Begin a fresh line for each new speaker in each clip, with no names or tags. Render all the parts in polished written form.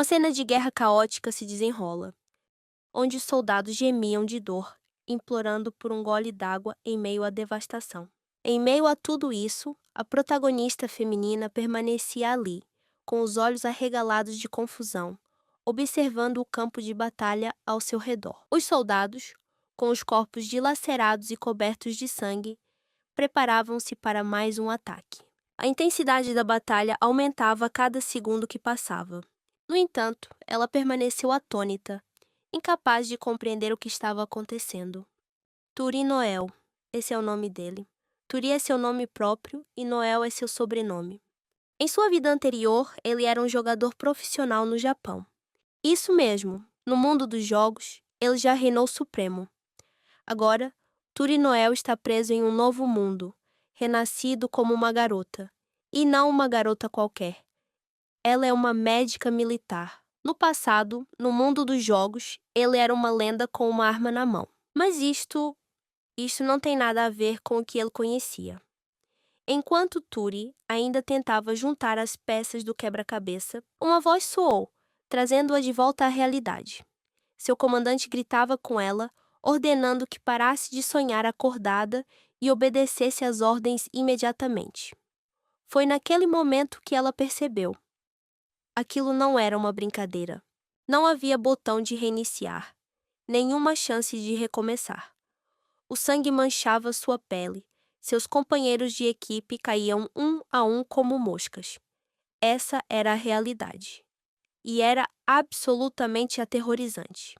Uma cena de guerra caótica se desenrola, onde os soldados gemiam de dor, implorando por um gole d'água em meio à devastação. Em meio a tudo isso, a protagonista feminina permanecia ali, com os olhos arregalados de confusão, observando o campo de batalha ao seu redor. Os soldados, com os corpos dilacerados e cobertos de sangue, preparavam-se para mais um ataque. A intensidade da batalha aumentava a cada segundo que passava. No entanto, ela permaneceu atônita, incapaz de compreender o que estava acontecendo. Turi Noel, esse é o nome dele. Turi é seu nome próprio e Noel é seu sobrenome. Em sua vida anterior, ele era um jogador profissional no Japão. Isso mesmo, no mundo dos jogos, ele já reinou supremo. Agora, Turi Noel está preso em um novo mundo, renascido como uma garota. E não uma garota qualquer. Ela é uma médica militar. No passado, no mundo dos jogos, ele era uma lenda com uma arma na mão. Mas isto não tem nada a ver com o que ele conhecia. Enquanto Turi ainda tentava juntar as peças do quebra-cabeça, uma voz soou, trazendo-a de volta à realidade. Seu comandante gritava com ela, ordenando que parasse de sonhar acordada e obedecesse às ordens imediatamente. Foi naquele momento que ela percebeu. Aquilo não era uma brincadeira. Não havia botão de reiniciar, nenhuma chance de recomeçar. O sangue manchava sua pele, seus companheiros de equipe caíam um a um como moscas. Essa era a realidade. E era absolutamente aterrorizante.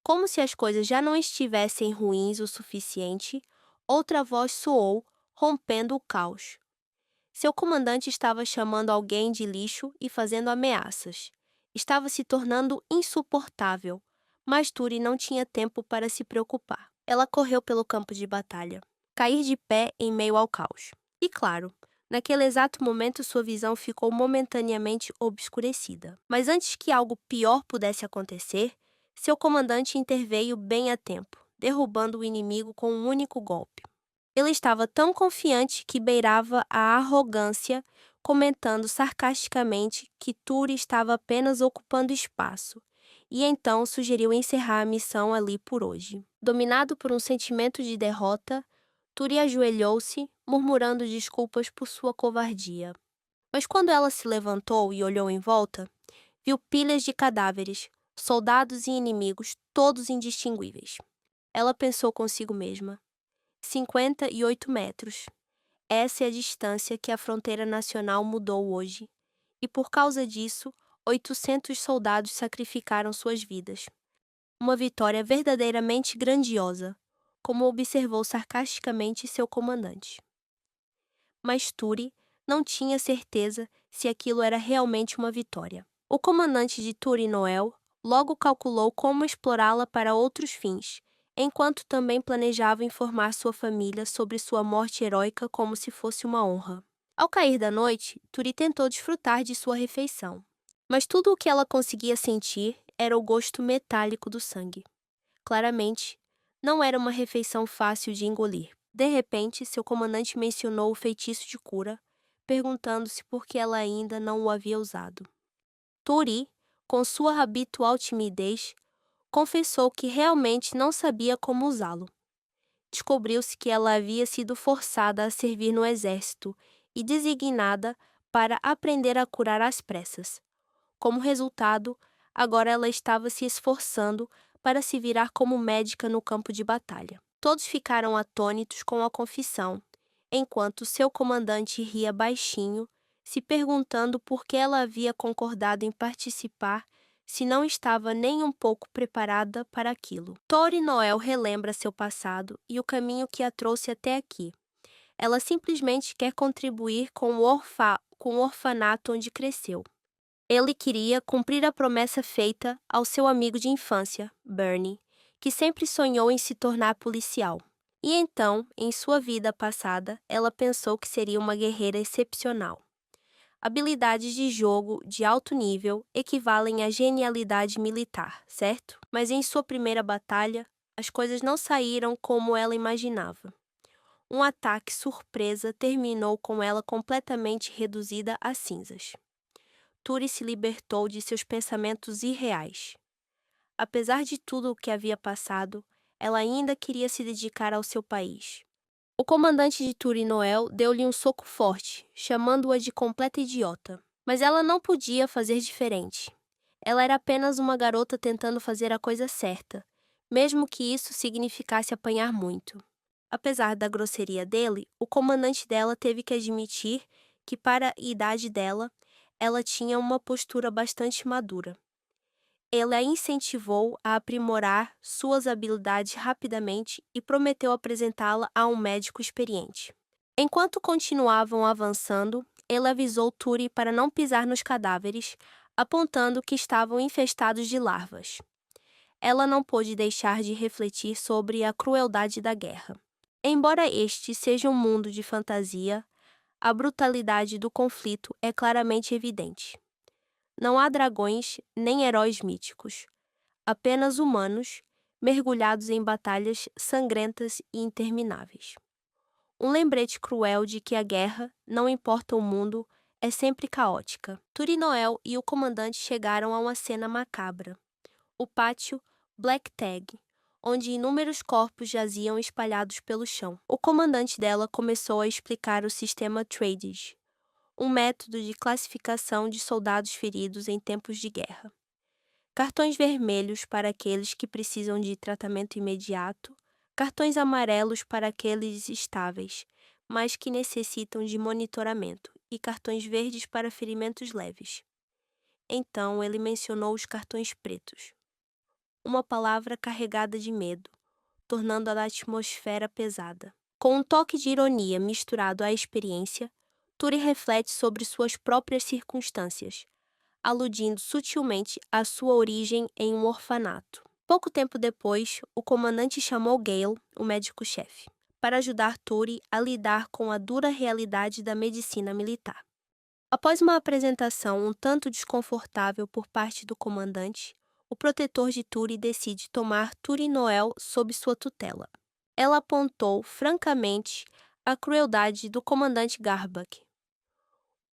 Como se as coisas já não estivessem ruins o suficiente, outra voz soou, rompendo o caos. Seu comandante estava chamando alguém de lixo e fazendo ameaças. Estava se tornando insuportável, mas Turi não tinha tempo para se preocupar. Ela correu pelo campo de batalha, cair de pé em meio ao caos. E claro, naquele exato momento sua visão ficou momentaneamente obscurecida. Mas antes que algo pior pudesse acontecer, seu comandante interveio bem a tempo, derrubando o inimigo com um único golpe. Ele estava tão confiante que beirava a arrogância, comentando sarcasticamente que Turi estava apenas ocupando espaço, e então sugeriu encerrar a missão ali por hoje. Dominado por um sentimento de derrota, Turi ajoelhou-se, murmurando desculpas por sua covardia. Mas quando ela se levantou e olhou em volta, viu pilhas de cadáveres, soldados e inimigos, todos indistinguíveis. Ela pensou consigo mesma. 58 metros. Essa é a distância que a fronteira nacional mudou hoje. E por causa disso, 800 soldados sacrificaram suas vidas. Uma vitória verdadeiramente grandiosa, como observou sarcasticamente seu comandante. Mas Turi não tinha certeza se aquilo era realmente uma vitória. O comandante de Turi Noel logo calculou como explorá-la para outros fins, enquanto também planejava informar sua família sobre sua morte heróica como se fosse uma honra. Ao cair da noite, Turi tentou desfrutar de sua refeição, mas tudo o que ela conseguia sentir era o gosto metálico do sangue. Claramente, não era uma refeição fácil de engolir. De repente, seu comandante mencionou o feitiço de cura, perguntando-se por que ela ainda não o havia usado. Turi, com sua habitual timidez, confessou que realmente não sabia como usá-lo. Descobriu-se que ela havia sido forçada a servir no exército e designada para aprender a curar às pressas. Como resultado, agora ela estava se esforçando para se virar como médica no campo de batalha. Todos ficaram atônitos com a confissão, enquanto seu comandante ria baixinho, se perguntando por que ela havia concordado em participar se não estava nem um pouco preparada para aquilo. Turi Noel relembra seu passado e o caminho que a trouxe até aqui. Ela simplesmente quer contribuir com o orfanato onde cresceu. Ele queria cumprir a promessa feita ao seu amigo de infância, Bernie, que sempre sonhou em se tornar policial. E então, em sua vida passada, ela pensou que seria uma guerreira excepcional. Habilidades de jogo de alto nível equivalem à genialidade militar, certo? Mas em sua primeira batalha, as coisas não saíram como ela imaginava. Um ataque surpresa terminou com ela completamente reduzida a cinzas. Turi se libertou de seus pensamentos irreais. Apesar de tudo o que havia passado, ela ainda queria se dedicar ao seu país. O comandante de Turi Noel deu-lhe um soco forte, chamando-a de completa idiota. Mas ela não podia fazer diferente. Ela era apenas uma garota tentando fazer a coisa certa, mesmo que isso significasse apanhar muito. Apesar da grosseria dele, o comandante dela teve que admitir que, para a idade dela, ela tinha uma postura bastante madura. Ele a incentivou a aprimorar suas habilidades rapidamente e prometeu apresentá-la a um médico experiente. Enquanto continuavam avançando, ele avisou Turi para não pisar nos cadáveres, apontando que estavam infestados de larvas. Ela não pôde deixar de refletir sobre a crueldade da guerra. Embora este seja um mundo de fantasia, a brutalidade do conflito é claramente evidente. Não há dragões nem heróis míticos, apenas humanos mergulhados em batalhas sangrentas e intermináveis. Um lembrete cruel de que a guerra, não importa o mundo, é sempre caótica. Turi Noel e o comandante chegaram a uma cena macabra. O pátio Black Tag, onde inúmeros corpos jaziam espalhados pelo chão. O comandante dela começou a explicar o sistema Trades, um método de classificação de soldados feridos em tempos de guerra. Cartões vermelhos para aqueles que precisam de tratamento imediato, cartões amarelos para aqueles estáveis, mas que necessitam de monitoramento, e cartões verdes para ferimentos leves. Então ele mencionou os cartões pretos. Uma palavra carregada de medo, tornando a atmosfera pesada. Com um toque de ironia misturado à experiência, Turi reflete sobre suas próprias circunstâncias, aludindo sutilmente à sua origem em um orfanato. Pouco tempo depois, o comandante chamou Gale, o médico-chefe, para ajudar Turi a lidar com a dura realidade da medicina militar. Após uma apresentação um tanto desconfortável por parte do comandante, o protetor de Turi decide tomar Turi Noel sob sua tutela. Ela apontou francamente a crueldade do comandante Garbak,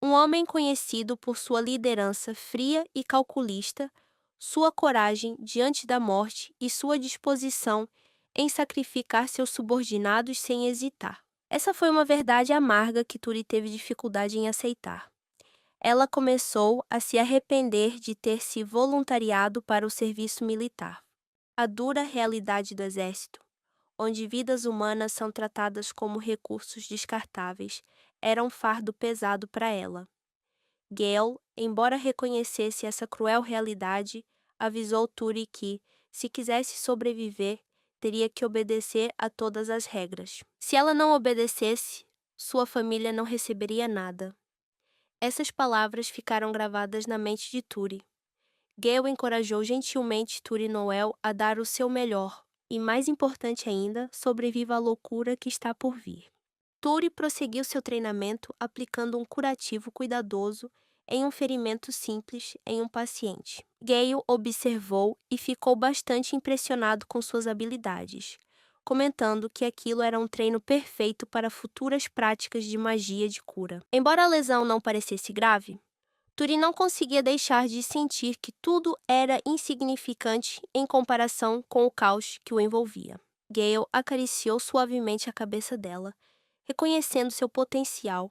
um homem conhecido por sua liderança fria e calculista, sua coragem diante da morte e sua disposição em sacrificar seus subordinados sem hesitar. Essa foi uma verdade amarga que Turi teve dificuldade em aceitar. Ela começou a se arrepender de ter se voluntariado para o serviço militar. A dura realidade do exército, onde vidas humanas são tratadas como recursos descartáveis, era um fardo pesado para ela. Gale, embora reconhecesse essa cruel realidade, avisou Turi que, se quisesse sobreviver, teria que obedecer a todas as regras. Se ela não obedecesse, sua família não receberia nada. Essas palavras ficaram gravadas na mente de Turi. Gale encorajou gentilmente Turi Noel a dar o seu melhor e, mais importante ainda, sobreviva à loucura que está por vir. Turi prosseguiu seu treinamento aplicando um curativo cuidadoso em um ferimento simples em um paciente. Gale observou e ficou bastante impressionado com suas habilidades, comentando que aquilo era um treino perfeito para futuras práticas de magia de cura. Embora a lesão não parecesse grave, Turi não conseguia deixar de sentir que tudo era insignificante em comparação com o caos que o envolvia. Gale acariciou suavemente a cabeça dela, reconhecendo seu potencial,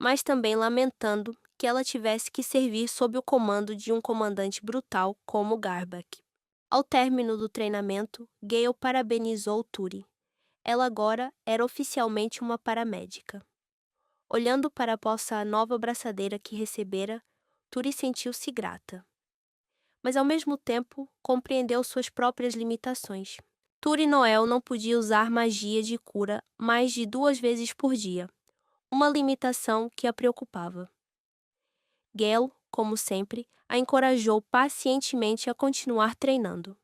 mas também lamentando que ela tivesse que servir sob o comando de um comandante brutal como Garbak. Ao término do treinamento, Gale parabenizou Turi. Ela agora era oficialmente uma paramédica. Olhando para a poça nova braçadeira que recebera, Turi sentiu-se grata. Mas ao mesmo tempo, compreendeu suas próprias limitações. Turi Noel não podia usar magia de cura mais de 2 vezes por dia, uma limitação que a preocupava. Gale, como sempre, a encorajou pacientemente a continuar treinando.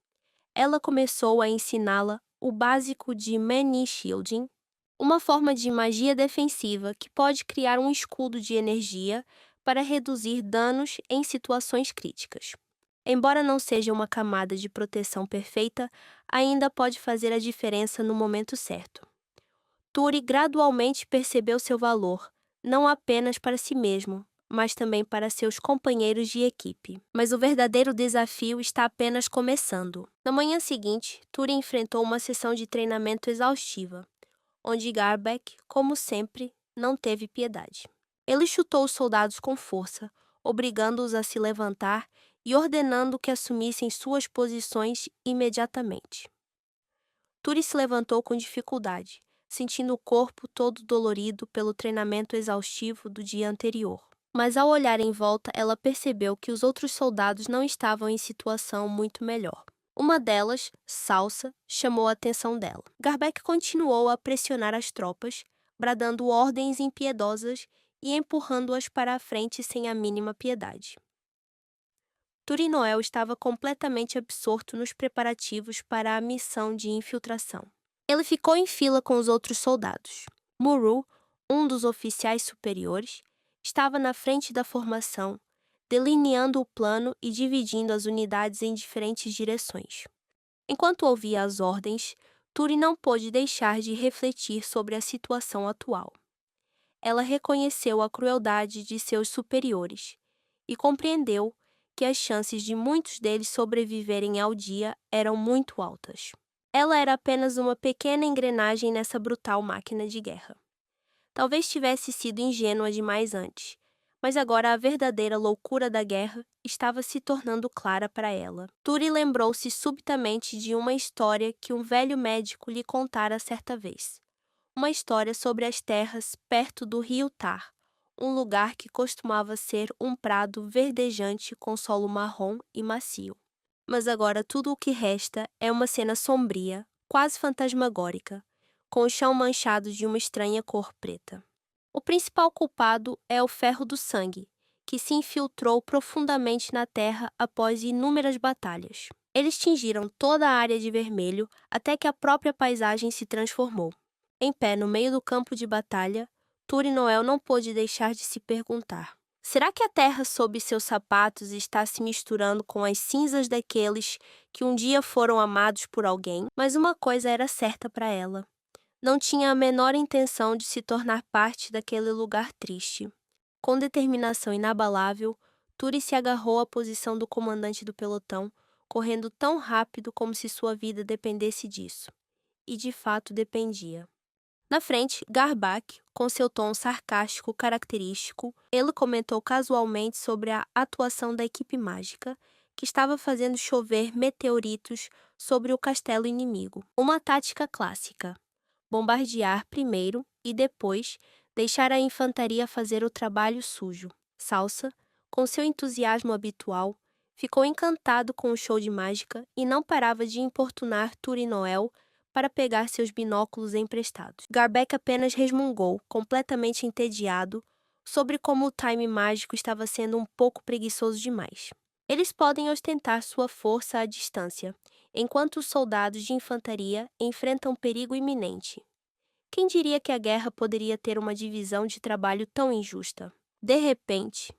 Ela começou a ensiná-la o básico de Mani Shielding, uma forma de magia defensiva que pode criar um escudo de energia para reduzir danos em situações críticas. Embora não seja uma camada de proteção perfeita, ainda pode fazer a diferença no momento certo. Turi gradualmente percebeu seu valor, não apenas para si mesmo, mas também para seus companheiros de equipe. Mas o verdadeiro desafio está apenas começando. Na manhã seguinte, Turi enfrentou uma sessão de treinamento exaustiva, onde Garbeck, como sempre, não teve piedade. Ele chutou os soldados com força, obrigando-os a se levantar e ordenando que assumissem suas posições imediatamente. Turi se levantou com dificuldade, sentindo o corpo todo dolorido pelo treinamento exaustivo do dia anterior. Mas ao olhar em volta, ela percebeu que os outros soldados não estavam em situação muito melhor. Uma delas, Salsa, chamou a atenção dela. Garbeck continuou a pressionar as tropas, bradando ordens impiedosas e empurrando-as para a frente sem a mínima piedade. Turinoel estava completamente absorto nos preparativos para a missão de infiltração. Ele ficou em fila com os outros soldados. Muru, um dos oficiais superiores, estava na frente da formação, delineando o plano e dividindo as unidades em diferentes direções. Enquanto ouvia as ordens, Turi não pôde deixar de refletir sobre a situação atual. Ela reconheceu a crueldade de seus superiores e compreendeu que as chances de muitos deles sobreviverem ao dia eram muito altas. Ela era apenas uma pequena engrenagem nessa brutal máquina de guerra. Talvez tivesse sido ingênua demais antes, mas agora a verdadeira loucura da guerra estava se tornando clara para ela. Turi lembrou-se subitamente de uma história que um velho médico lhe contara certa vez. Uma história sobre as terras perto do rio Tar, um lugar que costumava ser um prado verdejante com solo marrom e macio. Mas agora tudo o que resta é uma cena sombria, quase fantasmagórica, com o chão manchado de uma estranha cor preta. O principal culpado é o Ferro do Sangue, que se infiltrou profundamente na terra após inúmeras batalhas. Eles tingiram toda a área de vermelho até que a própria paisagem se transformou. Em pé no meio do campo de batalha, Turinoel não pôde deixar de se perguntar: será que a terra sob seus sapatos está se misturando com as cinzas daqueles que um dia foram amados por alguém? Mas uma coisa era certa para ela: não tinha a menor intenção de se tornar parte daquele lugar triste. Com determinação inabalável, Turi se agarrou à posição do comandante do pelotão, correndo tão rápido como se sua vida dependesse disso. E de fato dependia. Na frente, Garbeck, com seu tom sarcástico característico, ele comentou casualmente sobre a atuação da equipe mágica, que estava fazendo chover meteoritos sobre o castelo inimigo. Uma tática clássica: bombardear primeiro e depois deixar a infantaria fazer o trabalho sujo. Salsa, com seu entusiasmo habitual, ficou encantado com o show de mágica e não parava de importunar Turinoel para pegar seus binóculos emprestados. Garbeck apenas resmungou, completamente entediado, sobre como o time mágico estava sendo um pouco preguiçoso demais. Eles podem ostentar sua força à distância, enquanto os soldados de infantaria enfrentam perigo iminente. Quem diria que a guerra poderia ter uma divisão de trabalho tão injusta? De repente,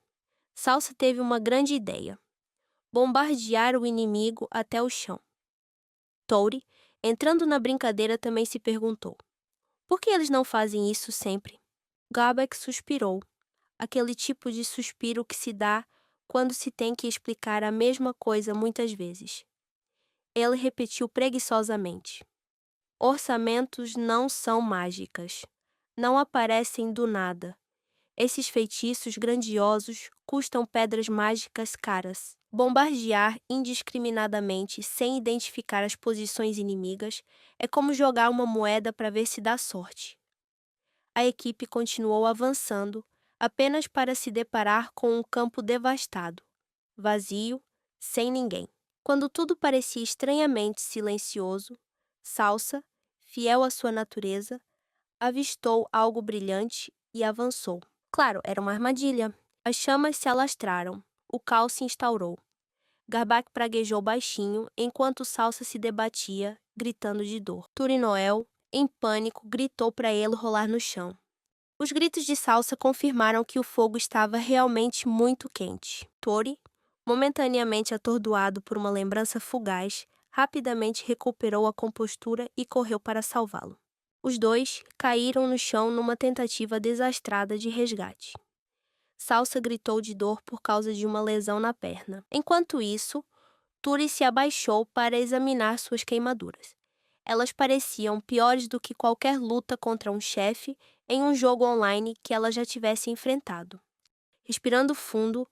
Salsa teve uma grande ideia: bombardear o inimigo até o chão. Turi, entrando na brincadeira, também se perguntou: por que eles não fazem isso sempre? Garbeck suspirou, aquele tipo de suspiro que se dá quando se tem que explicar a mesma coisa muitas vezes. Ele repetiu preguiçosamente: orçamentos não são mágicas. Não aparecem do nada. Esses feitiços grandiosos custam pedras mágicas caras. Bombardear indiscriminadamente sem identificar as posições inimigas é como jogar uma moeda para ver se dá sorte. A equipe continuou avançando, apenas para se deparar com um campo devastado, vazio, sem ninguém. Quando tudo parecia estranhamente silencioso, Salsa, fiel à sua natureza, avistou algo brilhante e avançou. Claro, era uma armadilha. As chamas se alastraram. O caos se instaurou. Garbeck praguejou baixinho enquanto Salsa se debatia, gritando de dor. Turinoel, em pânico, gritou para ele rolar no chão. Os gritos de Salsa confirmaram que o fogo estava realmente muito quente. Turi, momentaneamente atordoado por uma lembrança fugaz, rapidamente recuperou a compostura e correu para salvá-lo. Os dois caíram no chão numa tentativa desastrada de resgate. Salsa gritou de dor por causa de uma lesão na perna. Enquanto isso, Turi se abaixou para examinar suas queimaduras. Elas pareciam piores do que qualquer luta contra um chefe em um jogo online que ela já tivesse enfrentado. Respirando fundo,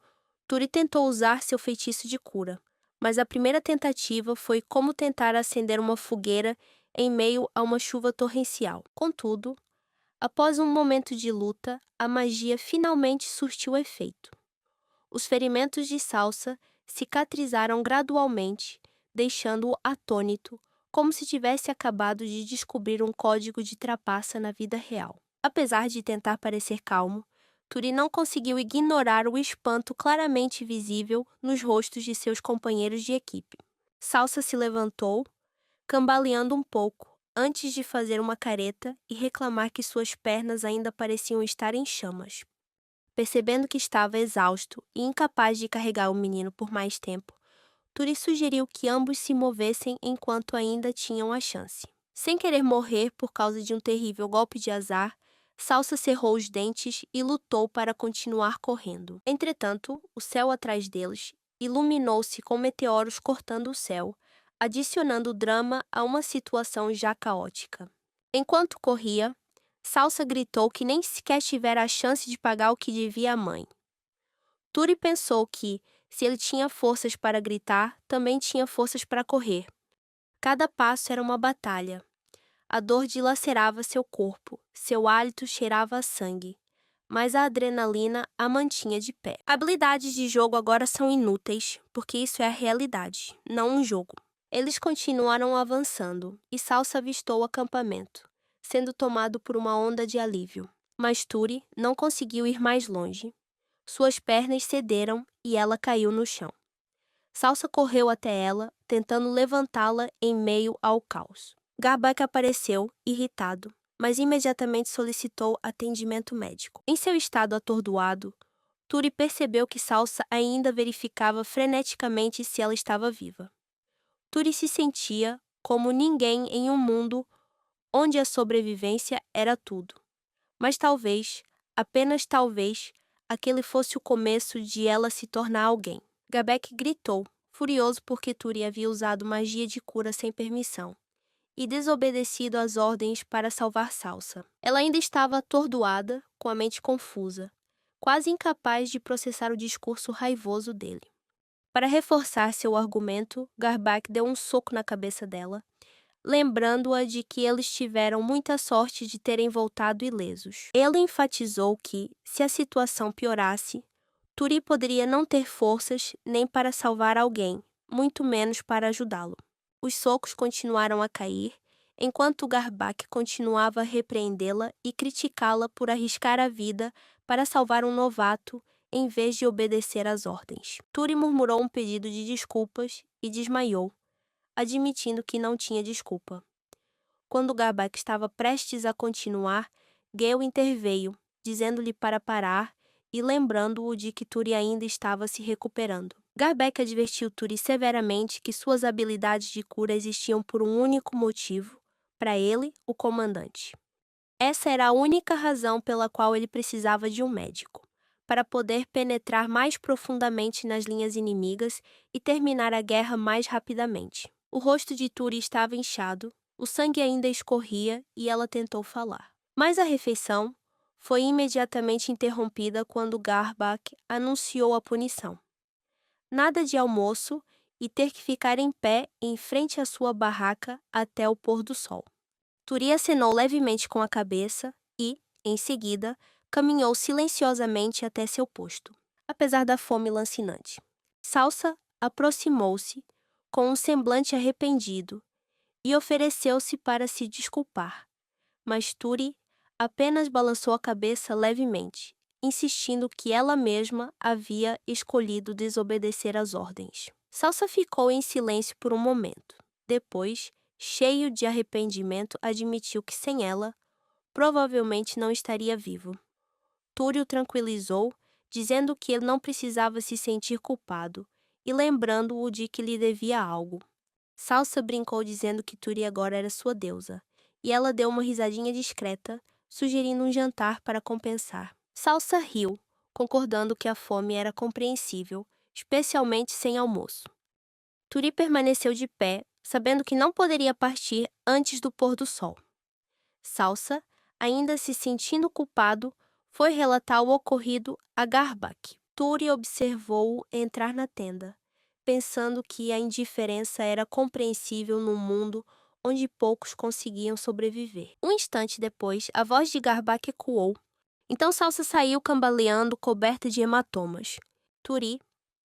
Turi tentou usar seu feitiço de cura, mas a primeira tentativa foi como tentar acender uma fogueira em meio a uma chuva torrencial. Contudo, após um momento de luta, a magia finalmente surtiu efeito. Os ferimentos de Salsa cicatrizaram gradualmente, deixando-o atônito, como se tivesse acabado de descobrir um código de trapaça na vida real. Apesar de tentar parecer calmo, Turi não conseguiu ignorar o espanto claramente visível nos rostos de seus companheiros de equipe. Salsa se levantou, cambaleando um pouco, antes de fazer uma careta e reclamar que suas pernas ainda pareciam estar em chamas. Percebendo que estava exausto e incapaz de carregar o menino por mais tempo, Turi sugeriu que ambos se movessem enquanto ainda tinham a chance. Sem querer morrer por causa de um terrível golpe de azar, Salsa cerrou os dentes e lutou para continuar correndo. Entretanto, o céu atrás deles iluminou-se com meteoros cortando o céu, adicionando drama a uma situação já caótica. Enquanto corria, Salsa gritou que nem sequer tivera a chance de pagar o que devia à mãe. Turi pensou que, se ele tinha forças para gritar, também tinha forças para correr. Cada passo era uma batalha. A dor dilacerava seu corpo, seu hálito cheirava a sangue, mas a adrenalina a mantinha de pé. Habilidades de jogo agora são inúteis, porque isso é a realidade, não um jogo. Eles continuaram avançando, e Salsa avistou o acampamento, sendo tomado por uma onda de alívio. Mas Turi não conseguiu ir mais longe. Suas pernas cederam e ela caiu no chão. Salsa correu até ela, tentando levantá-la em meio ao caos. Garbak apareceu, irritado, mas imediatamente solicitou atendimento médico. Em seu estado atordoado, Turi percebeu que Salsa ainda verificava freneticamente se ela estava viva. Turi se sentia como ninguém em um mundo onde a sobrevivência era tudo. Mas talvez, apenas talvez, aquele fosse o começo de ela se tornar alguém. Garbak gritou, furioso porque Turi havia usado magia de cura sem permissão e desobedecido às ordens para salvar Salsa. Ela ainda estava atordoada, com a mente confusa, quase incapaz de processar o discurso raivoso dele. Para reforçar seu argumento, Garbak deu um soco na cabeça dela, lembrando-a de que eles tiveram muita sorte de terem voltado ilesos. Ele enfatizou que, se a situação piorasse, Turi poderia não ter forças nem para salvar alguém, muito menos para ajudá-lo. Os socos continuaram a cair, enquanto Garbak continuava a repreendê-la e criticá-la por arriscar a vida para salvar um novato em vez de obedecer às ordens. Turi murmurou um pedido de desculpas e desmaiou, admitindo que não tinha desculpa. Quando Garbak estava prestes a continuar, Gale interveio, dizendo-lhe para parar e lembrando-o de que Turi ainda estava se recuperando. Garbak advertiu Turi severamente que suas habilidades de cura existiam por um único motivo, para ele, o comandante. Essa era a única razão pela qual ele precisava de um médico, para poder penetrar mais profundamente nas linhas inimigas e terminar a guerra mais rapidamente. O rosto de Turi estava inchado, o sangue ainda escorria e ela tentou falar. Mas a refeição foi imediatamente interrompida quando Garbak anunciou a punição. Nada de almoço e ter que ficar em pé em frente à sua barraca até o pôr do sol. Turi acenou levemente com a cabeça e, em seguida, caminhou silenciosamente até seu posto, apesar da fome lancinante. Salsa aproximou-se, com um semblante arrependido, e ofereceu-se para se desculpar, mas Turi apenas balançou a cabeça levemente, insistindo que ela mesma havia escolhido desobedecer às ordens. Salsa ficou em silêncio por um momento. Depois, cheio de arrependimento, admitiu que sem ela, provavelmente não estaria vivo. Turi o tranquilizou, dizendo que ele não precisava se sentir culpado e lembrando-o de que lhe devia algo. Salsa brincou dizendo que Turi agora era sua deusa, e ela deu uma risadinha discreta, sugerindo um jantar para compensar. Salsa riu, concordando que a fome era compreensível, especialmente sem almoço. Turi permaneceu de pé, sabendo que não poderia partir antes do pôr do sol. Salsa, ainda se sentindo culpado, foi relatar o ocorrido a Garbak. Turi observou-o entrar na tenda, pensando que a indiferença era compreensível num mundo onde poucos conseguiam sobreviver. Um instante depois, a voz de Garbak ecoou. Então Salsa saiu cambaleando, coberta de hematomas. Turi,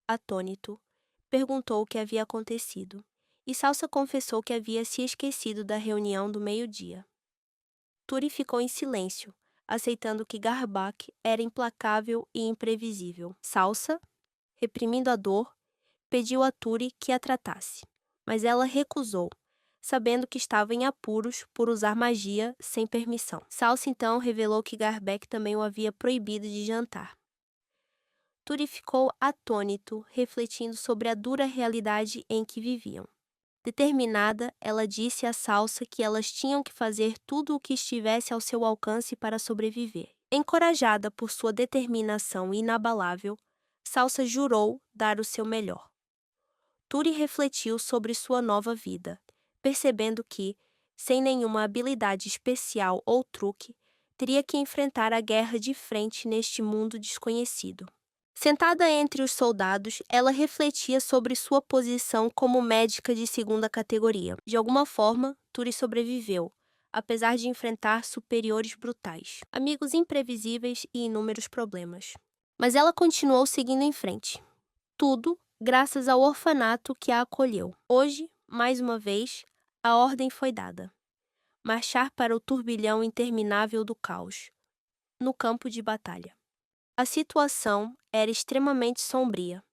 atônito, perguntou o que havia acontecido, e Salsa confessou que havia se esquecido da reunião do meio-dia. Turi ficou em silêncio, aceitando que Garbak era implacável e imprevisível. Salsa, reprimindo a dor, pediu a Turi que a tratasse, mas ela recusou, sabendo que estava em apuros por usar magia sem permissão. Salsa então revelou que Garbak também o havia proibido de jantar. Turi ficou atônito, refletindo sobre a dura realidade em que viviam. Determinada, ela disse a Salsa que elas tinham que fazer tudo o que estivesse ao seu alcance para sobreviver. Encorajada por sua determinação inabalável, Salsa jurou dar o seu melhor. Turi refletiu sobre sua nova vida, percebendo que, sem nenhuma habilidade especial ou truque, teria que enfrentar a guerra de frente neste mundo desconhecido. Sentada entre os soldados, ela refletia sobre sua posição como médica de segunda categoria. De alguma forma, Turi sobreviveu, apesar de enfrentar superiores brutais, amigos imprevisíveis e inúmeros problemas. Mas ela continuou seguindo em frente. Tudo graças ao orfanato que a acolheu. Hoje, mais uma vez, a ordem foi dada: marchar para o turbilhão interminável do caos, no campo de batalha. A situação era extremamente sombria.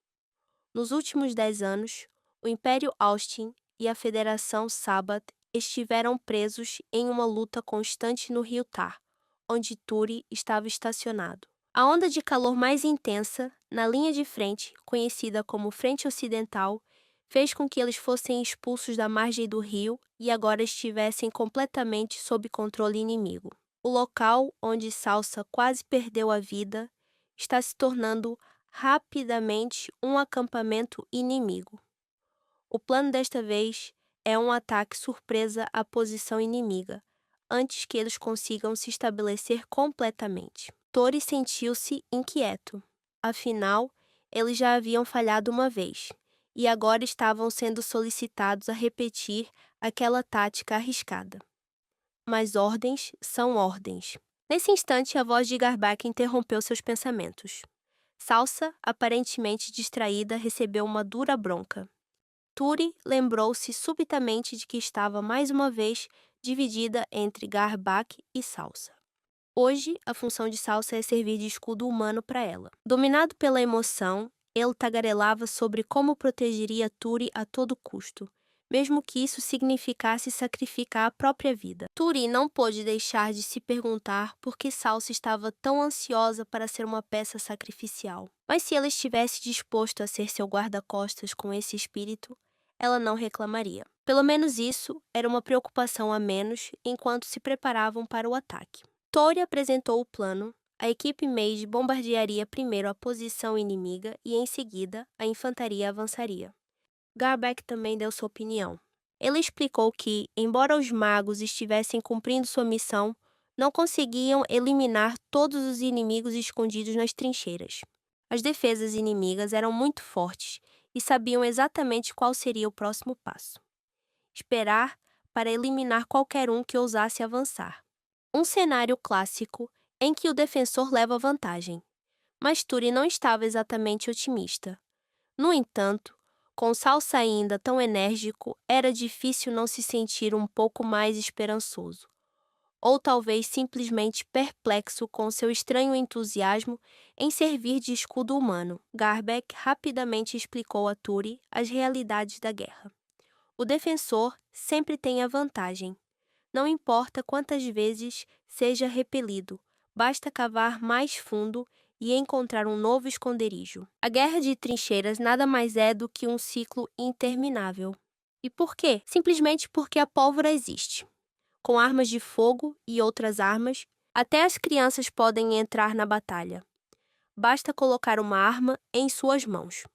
Nos últimos 10 anos, o Império Austin e a Federação Sabbath estiveram presos em uma luta constante no rio Tar, onde Turi estava estacionado. A onda de calor mais intensa, na linha de frente, conhecida como Frente Ocidental, fez com que eles fossem expulsos da margem do rio e agora estivessem completamente sob controle inimigo. O local onde Salsa quase perdeu a vida está se tornando rapidamente um acampamento inimigo. O plano desta vez é um ataque surpresa à posição inimiga, antes que eles consigam se estabelecer completamente. Tori sentiu-se inquieto. Afinal, eles já haviam falhado uma vez, e agora estavam sendo solicitados a repetir aquela tática arriscada. Mas ordens são ordens. Nesse instante, a voz de Garbak interrompeu seus pensamentos. Salsa, aparentemente distraída, recebeu uma dura bronca. Turi lembrou-se subitamente de que estava mais uma vez dividida entre Garbak e Salsa. Hoje, a função de Salsa é servir de escudo humano para ela. Dominado pela emoção, ele tagarelava sobre como protegeria Turi a todo custo, mesmo que isso significasse sacrificar a própria vida. Turi não pôde deixar de se perguntar por que Salsa estava tão ansiosa para ser uma peça sacrificial. Mas se ele estivesse disposto a ser seu guarda-costas com esse espírito, ela não reclamaria. Pelo menos isso era uma preocupação a menos enquanto se preparavam para o ataque. Tori apresentou o plano. A equipe Mage bombardearia primeiro a posição inimiga e, em seguida, a infantaria avançaria. Garbak também deu sua opinião. Ele explicou que, embora os magos estivessem cumprindo sua missão, não conseguiam eliminar todos os inimigos escondidos nas trincheiras. As defesas inimigas eram muito fortes e sabiam exatamente qual seria o próximo passo: esperar para eliminar qualquer um que ousasse avançar. Um cenário clássico em que o defensor leva vantagem. Mas Turi não estava exatamente otimista. No entanto, com Salsa ainda tão enérgico, era difícil não se sentir um pouco mais esperançoso. Ou talvez simplesmente perplexo com seu estranho entusiasmo em servir de escudo humano. Garbak rapidamente explicou a Turi as realidades da guerra. O defensor sempre tem a vantagem. Não importa quantas vezes seja repelido, basta cavar mais fundo e encontrar um novo esconderijo. A guerra de trincheiras nada mais é do que um ciclo interminável. E por quê? Simplesmente porque a pólvora existe. Com armas de fogo e outras armas, até as crianças podem entrar na batalha. Basta colocar uma arma em suas mãos.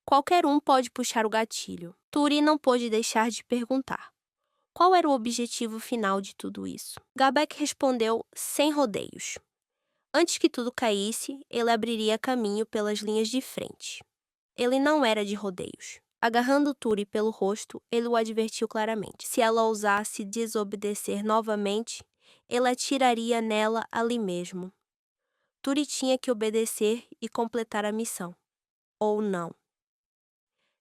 Qualquer um pode puxar o gatilho. Turi não pôde deixar de perguntar. Qual era o objetivo final de tudo isso? Garbeck respondeu sem rodeios. Antes que tudo caísse, ele abriria caminho pelas linhas de frente. Ele não era de rodeios. Agarrando Turi pelo rosto, ele o advertiu claramente. Se ela ousasse desobedecer novamente, ele atiraria nela ali mesmo. Turi tinha que obedecer e completar a missão. Ou não.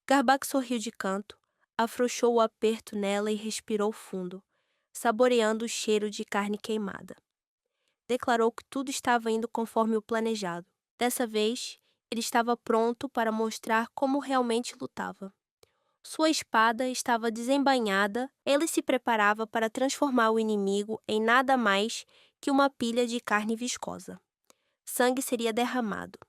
Garbeck sorriu de canto, afrouxou o aperto nela e respirou fundo, saboreando o cheiro de carne queimada. Declarou que tudo estava indo conforme o planejado. Dessa vez, ele estava pronto para mostrar como realmente lutava. Sua espada estava desembainhada, ele se preparava para transformar o inimigo em nada mais que uma pilha de carne viscosa. Sangue seria derramado.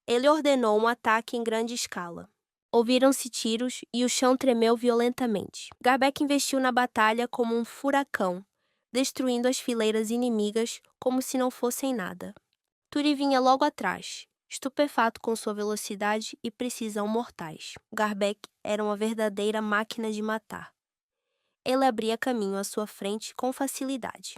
Ele ordenou um ataque em grande escala. Ouviram-se tiros e o chão tremeu violentamente. Garbeck investiu na batalha como um furacão, destruindo as fileiras inimigas como se não fossem nada. Turi vinha logo atrás, estupefato com sua velocidade e precisão mortais. Garbeck era uma verdadeira máquina de matar. Ele abria caminho à sua frente com facilidade.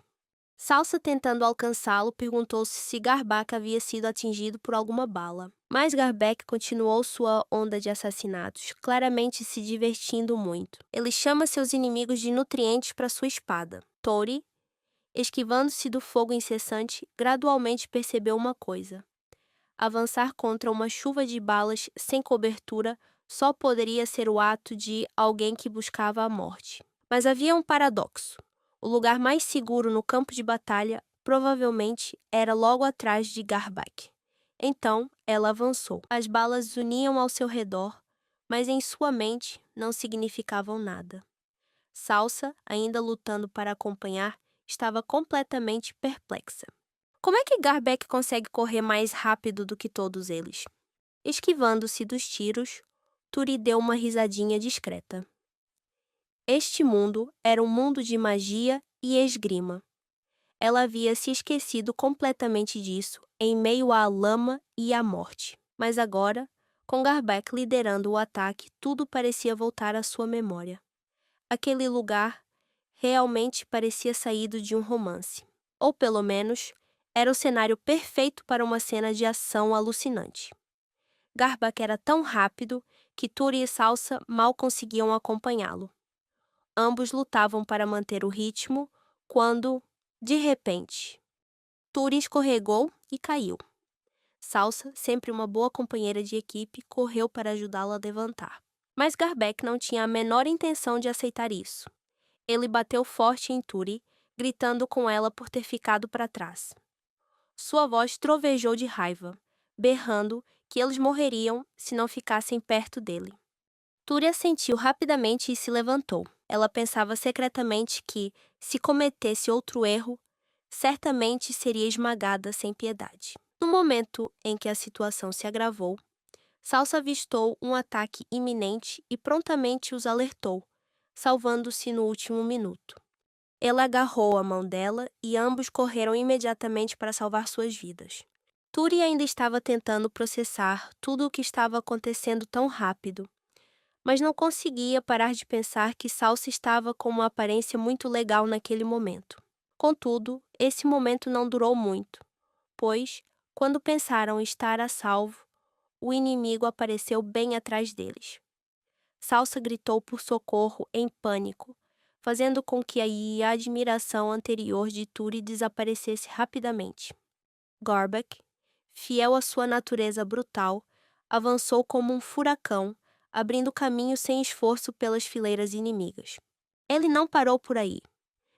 Salsa, tentando alcançá-lo, perguntou-se se Garbeck havia sido atingido por alguma bala. Mas Garbeck continuou sua onda de assassinatos, claramente se divertindo muito. Ele chama seus inimigos de nutrientes para sua espada. Tori, esquivando-se do fogo incessante, gradualmente percebeu uma coisa. Avançar contra uma chuva de balas sem cobertura só poderia ser o ato de alguém que buscava a morte. Mas havia um paradoxo. O lugar mais seguro no campo de batalha provavelmente era logo atrás de Garbeck. Então, ela avançou. As balas zuniam ao seu redor, mas em sua mente não significavam nada. Salsa, ainda lutando para acompanhar, estava completamente perplexa. Como é que Garbeck consegue correr mais rápido do que todos eles? Esquivando-se dos tiros, Turi deu uma risadinha discreta. Este mundo era um mundo de magia e esgrima. Ela havia se esquecido completamente disso em meio à lama e à morte. Mas agora, com Garbeck liderando o ataque, tudo parecia voltar à sua memória. Aquele lugar realmente parecia saído de um romance. Ou pelo menos, era o cenário perfeito para uma cena de ação alucinante. Garbeck era tão rápido que Turi e Salsa mal conseguiam acompanhá-lo. Ambos lutavam para manter o ritmo quando, de repente, Turi escorregou e caiu. Salsa, sempre uma boa companheira de equipe, correu para ajudá-la a levantar. Mas Garbeck não tinha a menor intenção de aceitar isso. Ele bateu forte em Turi, gritando com ela por ter ficado para trás. Sua voz trovejou de raiva, berrando que eles morreriam se não ficassem perto dele. Turi assentiu rapidamente e se levantou. Ela pensava secretamente que, se cometesse outro erro, certamente seria esmagada sem piedade. No momento em que a situação se agravou, Salsa avistou um ataque iminente e prontamente os alertou, salvando-se no último minuto. Ele agarrou a mão dela e ambos correram imediatamente para salvar suas vidas. Turi ainda estava tentando processar tudo o que estava acontecendo tão rápido, mas não conseguia parar de pensar que Salsa estava com uma aparência muito legal naquele momento. Contudo, esse momento não durou muito, pois, quando pensaram estar a salvo, o inimigo apareceu bem atrás deles. Salsa gritou por socorro em pânico, fazendo com que a admiração anterior de Turi desaparecesse rapidamente. Garbeck, fiel à sua natureza brutal, avançou como um furacão, abrindo caminho sem esforço pelas fileiras inimigas. Ele não parou por aí.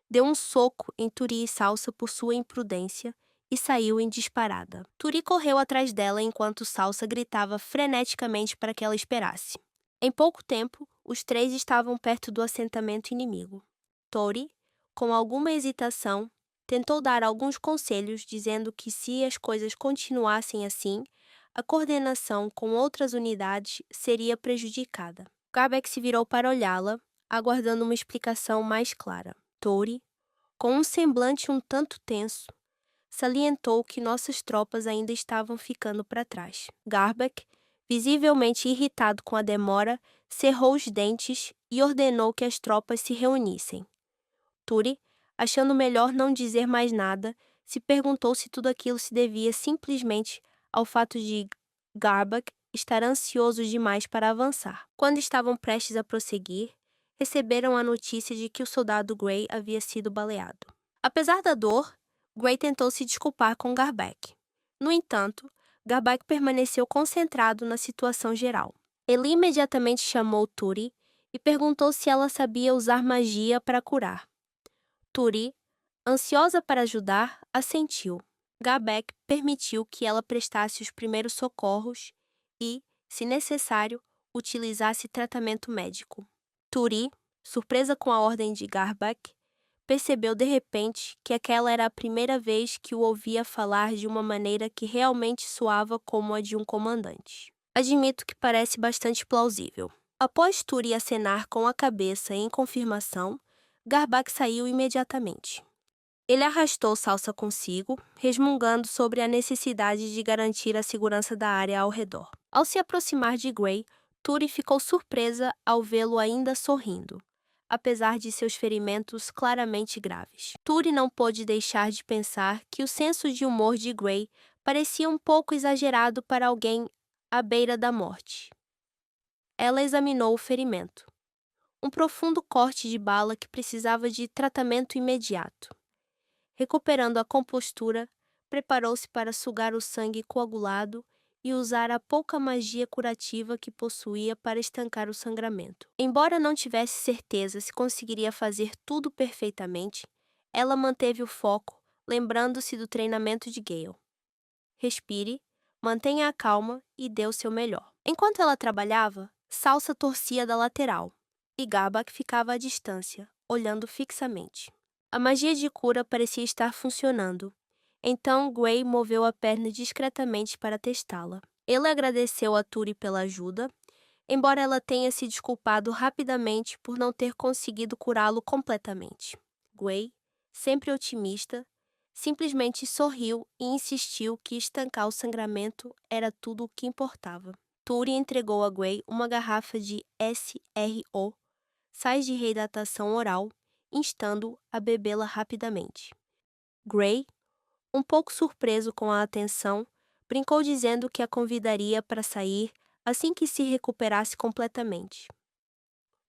Deu um soco em Turi e Salsa por sua imprudência e saiu em disparada. Turi correu atrás dela enquanto Salsa gritava freneticamente para que ela esperasse. Em pouco tempo, os três estavam perto do assentamento inimigo. Tori, com alguma hesitação, tentou dar alguns conselhos dizendo que se as coisas continuassem assim, a coordenação com outras unidades seria prejudicada. Garbeck se virou para olhá-la, aguardando uma explicação mais clara. Tori, com um semblante um tanto tenso, salientou que nossas tropas ainda estavam ficando para trás. Garbeck, visivelmente irritado com a demora, cerrou os dentes e ordenou que as tropas se reunissem. Turi, achando melhor não dizer mais nada, se perguntou se tudo aquilo se devia simplesmente ao fato de Garbeck estar ansioso demais para avançar. Quando estavam prestes a prosseguir, receberam a notícia de que o soldado Gray havia sido baleado. Apesar da dor, Gray tentou se desculpar com Garbeck. No entanto, Garbeck permaneceu concentrado na situação geral. Ele imediatamente chamou Turi e perguntou se ela sabia usar magia para curar. Turi, ansiosa para ajudar, assentiu. Garbeck permitiu que ela prestasse os primeiros socorros e, se necessário, utilizasse tratamento médico. Turi, surpresa com a ordem de Garbeck, percebeu de repente que aquela era a primeira vez que o ouvia falar de uma maneira que realmente soava como a de um comandante. Admito que parece bastante plausível. Após Turi acenar com a cabeça em confirmação, Garbeck saiu imediatamente. Ele arrastou Salsa consigo, resmungando sobre a necessidade de garantir a segurança da área ao redor. Ao se aproximar de Gray, Turi ficou surpresa ao vê-lo ainda sorrindo, apesar de seus ferimentos claramente graves. Turi não pôde deixar de pensar que o senso de humor de Gray parecia um pouco exagerado para alguém à beira da morte. Ela examinou o ferimento. Um profundo corte de bala que precisava de tratamento imediato. Recuperando a compostura, preparou-se para sugar o sangue coagulado e usar a pouca magia curativa que possuía para estancar o sangramento. Embora não tivesse certeza se conseguiria fazer tudo perfeitamente, ela manteve o foco, lembrando-se do treinamento de Gale. Respire, mantenha a calma e dê o seu melhor. Enquanto ela trabalhava, Salsa torcia da lateral e Garbeck ficava à distância, olhando fixamente. A magia de cura parecia estar funcionando. Então Gray moveu a perna discretamente para testá-la. Ele agradeceu a Turi pela ajuda, embora ela tenha se desculpado rapidamente por não ter conseguido curá-lo completamente. Gray, sempre otimista, simplesmente sorriu e insistiu que estancar o sangramento era tudo o que importava. Turi entregou a Gray uma garrafa de SRO, sais de reidratação oral, instando-o a bebê-la rapidamente. Gray, um pouco surpreso com a atenção, brincou dizendo que a convidaria para sair assim que se recuperasse completamente.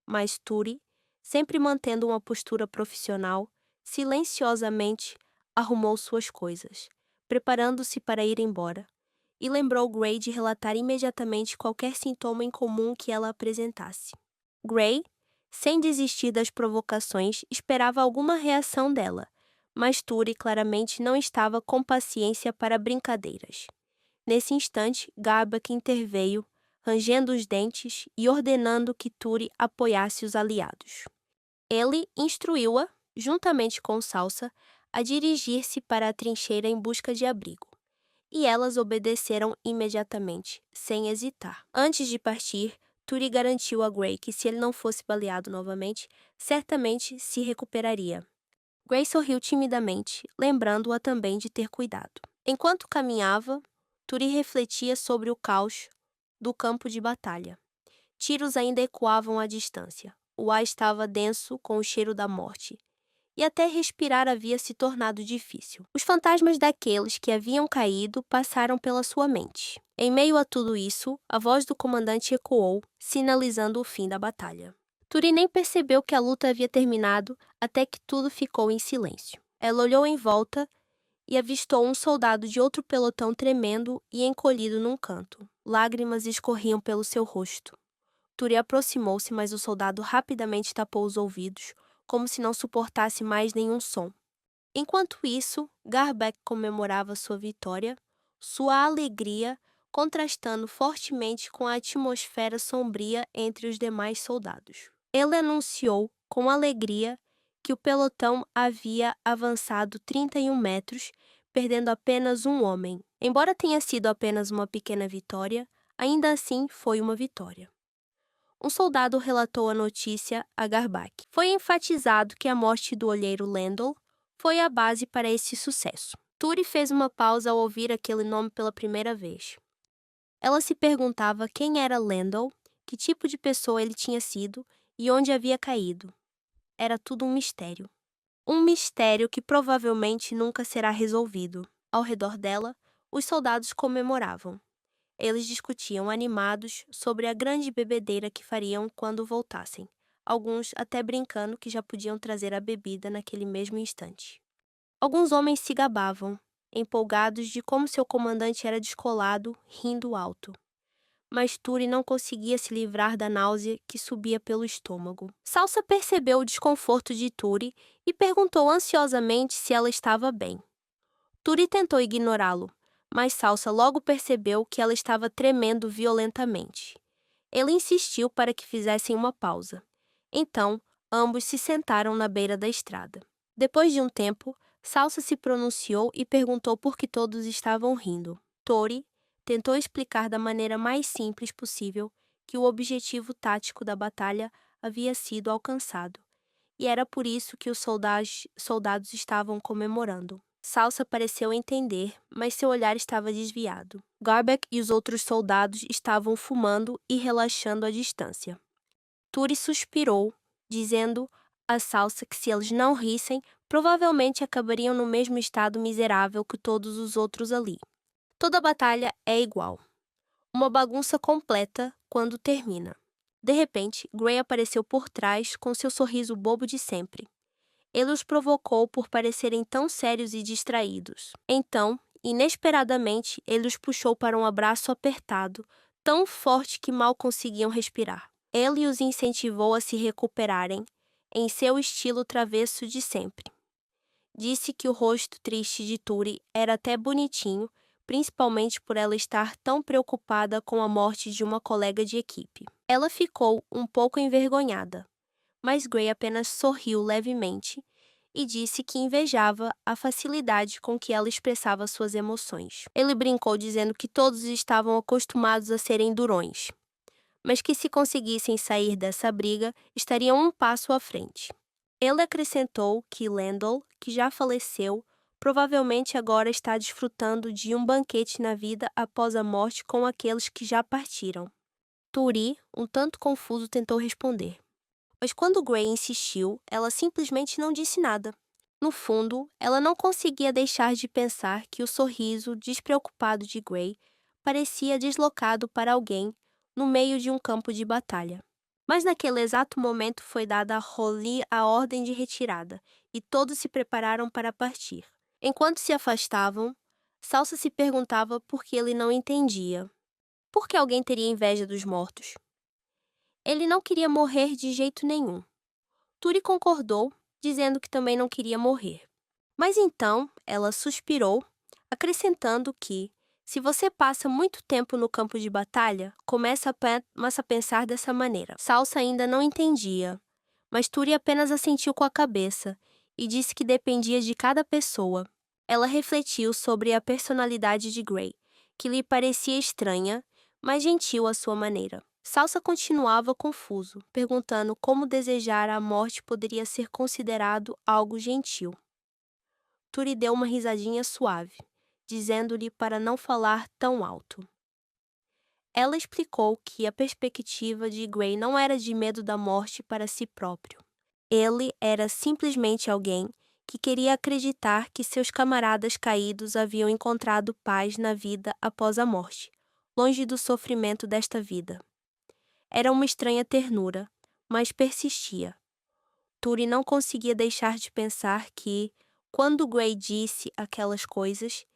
Mas Turi, sempre mantendo uma postura profissional, silenciosamente arrumou suas coisas, preparando-se para ir embora, e lembrou Gray de relatar imediatamente qualquer sintoma incomum que ela apresentasse. Gray, sem desistir das provocações, esperava alguma reação dela, mas Turi claramente não estava com paciência para brincadeiras. Nesse instante, Garbeck interveio, rangendo os dentes e ordenando que Turi apoiasse os aliados. Ele instruiu-a, juntamente com Salsa, a dirigir-se para a trincheira em busca de abrigo, e elas obedeceram imediatamente, sem hesitar. Antes de partir, Turi garantiu a Gray que se ele não fosse baleado novamente, certamente se recuperaria. Gray sorriu timidamente, lembrando-a também de ter cuidado. Enquanto caminhava, Turi refletia sobre o caos do campo de batalha. Tiros ainda ecoavam à distância. O ar estava denso com o cheiro da morte, e até respirar havia se tornado difícil. Os fantasmas daqueles que haviam caído passaram pela sua mente. Em meio a tudo isso, a voz do comandante ecoou, sinalizando o fim da batalha. Turi nem percebeu que a luta havia terminado até que tudo ficou em silêncio. Ela olhou em volta e avistou um soldado de outro pelotão tremendo e encolhido num canto. Lágrimas escorriam pelo seu rosto. Turi aproximou-se, mas o soldado rapidamente tapou os ouvidos, como se não suportasse mais nenhum som. Enquanto isso, Garbeck comemorava sua vitória, sua alegria contrastando fortemente com a atmosfera sombria entre os demais soldados. Ele anunciou com alegria que o pelotão havia avançado 31 metros, perdendo apenas um homem. Embora tenha sido apenas uma pequena vitória, ainda assim foi uma vitória. Um soldado relatou a notícia a Garbeck. Foi enfatizado que a morte do olheiro Landell foi a base para esse sucesso. Turi fez uma pausa ao ouvir aquele nome pela primeira vez. Ela se perguntava quem era Lendl, que tipo de pessoa ele tinha sido e onde havia caído. Era tudo um mistério. Um mistério que provavelmente nunca será resolvido. Ao redor dela, os soldados comemoravam. Eles discutiam animados sobre a grande bebedeira que fariam quando voltassem, alguns até brincando que já podiam trazer a bebida naquele mesmo instante. Alguns homens se gabavam, empolgados de como seu comandante era descolado, rindo alto. Mas Turi não conseguia se livrar da náusea que subia pelo estômago. Salsa percebeu o desconforto de Turi e perguntou ansiosamente se ela estava bem. Turi tentou ignorá-lo, mas Salsa logo percebeu que ela estava tremendo violentamente. Ele insistiu para que fizessem uma pausa. Então, ambos se sentaram na beira da estrada. Depois de um tempo, Salsa se pronunciou e perguntou por que todos estavam rindo. Tori tentou explicar da maneira mais simples possível que o objetivo tático da batalha havia sido alcançado, e era por isso que os soldados estavam comemorando. Salsa pareceu entender, mas seu olhar estava desviado. Garbeck e os outros soldados estavam fumando e relaxando à distância. Turi suspirou, dizendo a Salsa que se eles não rissem, provavelmente acabariam no mesmo estado miserável que todos os outros ali. Toda batalha é igual. Uma bagunça completa quando termina. De repente, Gray apareceu por trás com seu sorriso bobo de sempre. Ele os provocou por parecerem tão sérios e distraídos. Então, inesperadamente, ele os puxou para um abraço apertado, tão forte que mal conseguiam respirar. Ele os incentivou a se recuperarem, em seu estilo travesso de sempre. Disse que o rosto triste de Turi era até bonitinho, principalmente por ela estar tão preocupada com a morte de uma colega de equipe. Ela ficou um pouco envergonhada, mas Gray apenas sorriu levemente e disse que invejava a facilidade com que ela expressava suas emoções. Ele brincou dizendo que todos estavam acostumados a serem durões, mas que se conseguissem sair dessa briga, estariam um passo à frente. Ele acrescentou que Lendl, que já faleceu, provavelmente agora está desfrutando de um banquete na vida após a morte com aqueles que já partiram. Turi, um tanto confuso, tentou responder. Mas quando Gray insistiu, ela simplesmente não disse nada. No fundo, ela não conseguia deixar de pensar que o sorriso despreocupado de Gray parecia deslocado para alguém no meio de um campo de batalha. Mas naquele exato momento foi dada a Holly a ordem de retirada, e todos se prepararam para partir. Enquanto se afastavam, Salsa se perguntava por que ele não entendia. Por que alguém teria inveja dos mortos? Ele não queria morrer de jeito nenhum. Turi concordou, dizendo que também não queria morrer. Mas então ela suspirou, acrescentando que, se você passa muito tempo no campo de batalha, começa a pensar dessa maneira. Salsa ainda não entendia, mas Turi apenas assentiu com a cabeça e disse que dependia de cada pessoa. Ela refletiu sobre a personalidade de Gray, que lhe parecia estranha, mas gentil à sua maneira. Salsa continuava confuso, perguntando como desejar a morte poderia ser considerado algo gentil. Turi deu uma risadinha suave, dizendo-lhe para não falar tão alto. Ela explicou que a perspectiva de Gray não era de medo da morte para si próprio. Ele era simplesmente alguém que queria acreditar que seus camaradas caídos haviam encontrado paz na vida após a morte, longe do sofrimento desta vida. Era uma estranha ternura, mas persistia. Turi não conseguia deixar de pensar que, quando Gray disse aquelas coisas,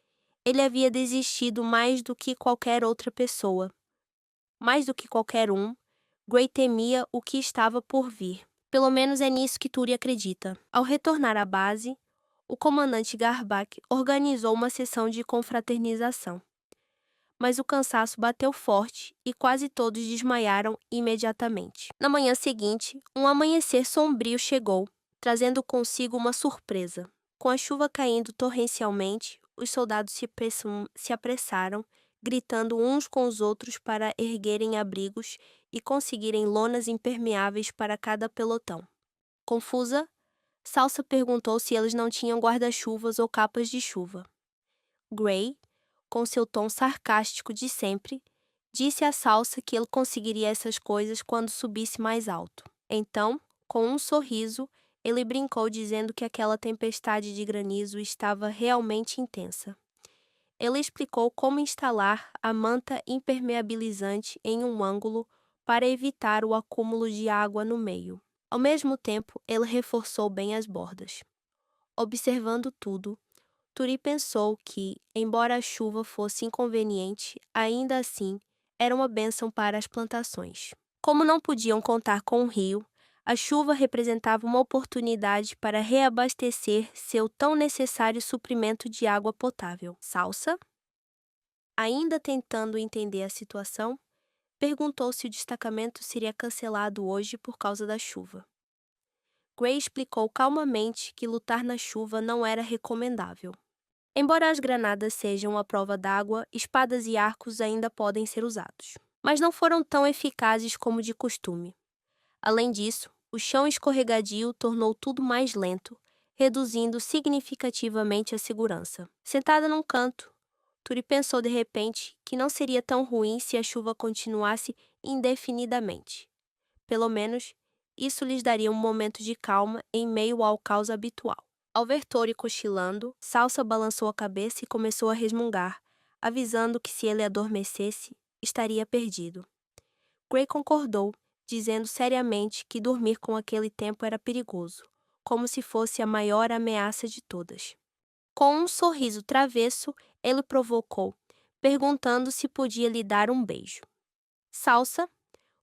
ele havia desistido mais do que qualquer outra pessoa. Mais do que qualquer um, Gray temia o que estava por vir. Pelo menos é nisso que Turi acredita. Ao retornar à base, o comandante Garback organizou uma sessão de confraternização. Mas o cansaço bateu forte e quase todos desmaiaram imediatamente. Na manhã seguinte, um amanhecer sombrio chegou, trazendo consigo uma surpresa. Com a chuva caindo torrencialmente, os soldados se apressaram, gritando uns com os outros para erguerem abrigos e conseguirem lonas impermeáveis para cada pelotão. Confusa, Salsa perguntou se eles não tinham guarda-chuvas ou capas de chuva. Gray, com seu tom sarcástico de sempre, disse a Salsa que ele conseguiria essas coisas quando subisse mais alto. Então, com um sorriso, ele brincou dizendo que aquela tempestade de granizo estava realmente intensa. Ele explicou como instalar a manta impermeabilizante em um ângulo para evitar o acúmulo de água no meio. Ao mesmo tempo, ele reforçou bem as bordas. Observando tudo, Turi pensou que, embora a chuva fosse inconveniente, ainda assim era uma bênção para as plantações. Como não podiam contar com o rio, a chuva representava uma oportunidade para reabastecer seu tão necessário suprimento de água potável. Salsa, ainda tentando entender a situação, perguntou se o destacamento seria cancelado hoje por causa da chuva. Gray explicou calmamente que lutar na chuva não era recomendável. Embora as granadas sejam a prova d'água, espadas e arcos ainda podem ser usados, mas não foram tão eficazes como de costume. Além disso, o chão escorregadio tornou tudo mais lento, reduzindo significativamente a segurança. Sentada num canto, Turi pensou de repente que não seria tão ruim se a chuva continuasse indefinidamente. Pelo menos, isso lhes daria um momento de calma em meio ao caos habitual. Ao ver Tori cochilando, Salsa balançou a cabeça e começou a resmungar, avisando que se ele adormecesse, estaria perdido. Gray concordou, dizendo seriamente que dormir com aquele tempo era perigoso, como se fosse a maior ameaça de todas. Com um sorriso travesso, ele provocou, perguntando se podia lhe dar um beijo. Salsa,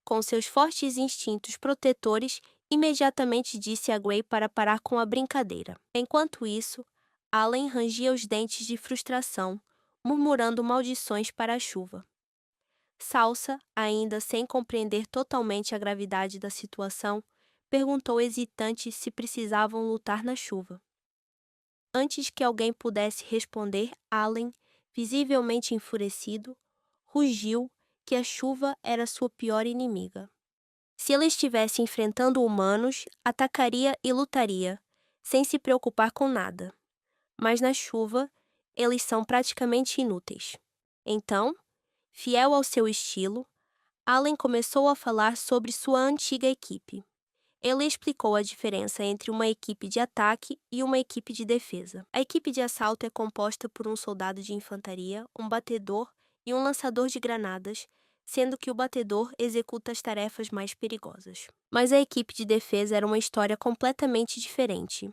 com seus fortes instintos protetores, imediatamente disse a Gray para parar com a brincadeira. Enquanto isso, Allen rangia os dentes de frustração, murmurando maldições para a chuva. Salsa, ainda sem compreender totalmente a gravidade da situação, perguntou hesitante se precisavam lutar na chuva. Antes que alguém pudesse responder, Allen, visivelmente enfurecido, rugiu que a chuva era sua pior inimiga. Se ele estivesse enfrentando humanos, atacaria e lutaria, sem se preocupar com nada. Mas na chuva, eles são praticamente inúteis. Então, fiel ao seu estilo, Allen começou a falar sobre sua antiga equipe. Ele explicou a diferença entre uma equipe de ataque e uma equipe de defesa. A equipe de assalto é composta por um soldado de infantaria, um batedor e um lançador de granadas, sendo que o batedor executa as tarefas mais perigosas. Mas a equipe de defesa era uma história completamente diferente.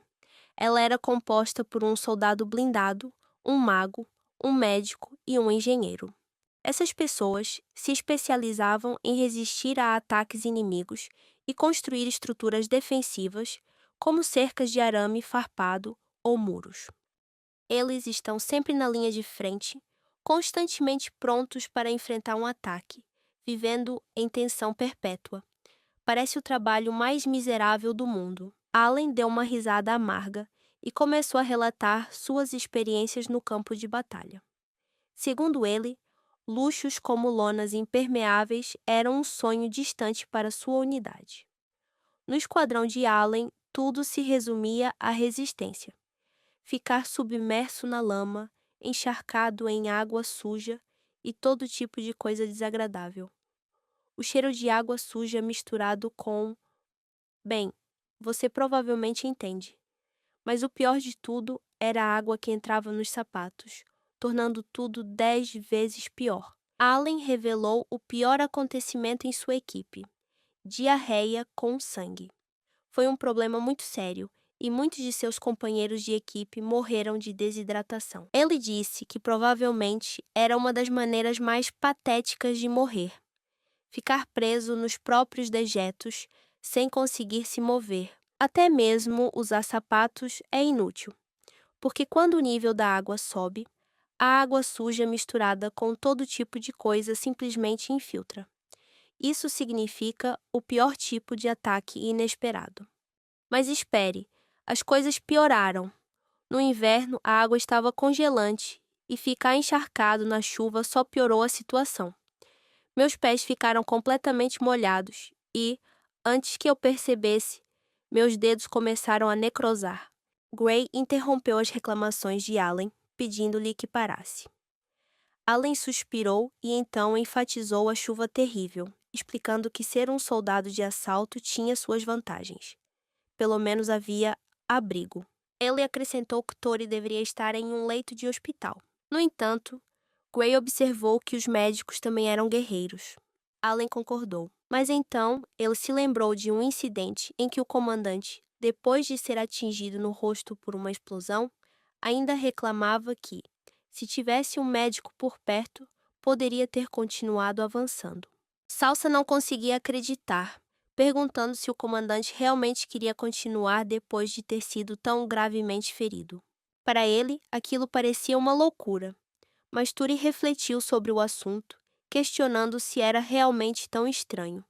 Ela era composta por um soldado blindado, um mago, um médico e um engenheiro. Essas pessoas se especializavam em resistir a ataques inimigos e construir estruturas defensivas, como cercas de arame farpado ou muros. Eles estão sempre na linha de frente, constantemente prontos para enfrentar um ataque, vivendo em tensão perpétua. Parece o trabalho mais miserável do mundo. Allen deu uma risada amarga e começou a relatar suas experiências no campo de batalha. Segundo ele, luxos como lonas impermeáveis eram um sonho distante para sua unidade. No esquadrão de Allen, tudo se resumia à resistência. Ficar submerso na lama, encharcado em água suja e todo tipo de coisa desagradável. O cheiro de água suja misturado com... Bem, você provavelmente entende. Mas o pior de tudo era a água que entrava nos sapatos, tornando tudo 10 vezes pior. Allen revelou o pior acontecimento em sua equipe: diarreia com sangue. Foi um problema muito sério e muitos de seus companheiros de equipe morreram de desidratação. Ele disse que provavelmente era uma das maneiras mais patéticas de morrer. Ficar preso nos próprios dejetos, sem conseguir se mover. Até mesmo usar sapatos é inútil, porque quando o nível da água sobe, a água suja misturada com todo tipo de coisa simplesmente infiltra. Isso significa o pior tipo de ataque inesperado. Mas espere, as coisas pioraram. No inverno, a água estava congelante e ficar encharcado na chuva só piorou a situação. Meus pés ficaram completamente molhados e, antes que eu percebesse, meus dedos começaram a necrosar. Gray interrompeu as reclamações de Allen, pedindo-lhe que parasse. Allen suspirou e então enfatizou a chuva terrível, explicando que ser um soldado de assalto tinha suas vantagens. Pelo menos havia abrigo. Ele acrescentou que Tori deveria estar em um leito de hospital. No entanto, Gray observou que os médicos também eram guerreiros. Allen concordou, mas então ele se lembrou de um incidente em que o comandante, depois de ser atingido no rosto por uma explosão, ainda reclamava que, se tivesse um médico por perto, poderia ter continuado avançando. Salsa não conseguia acreditar, perguntando se o comandante realmente queria continuar depois de ter sido tão gravemente ferido. Para ele, aquilo parecia uma loucura, mas Turi refletiu sobre o assunto, questionando se era realmente tão estranho.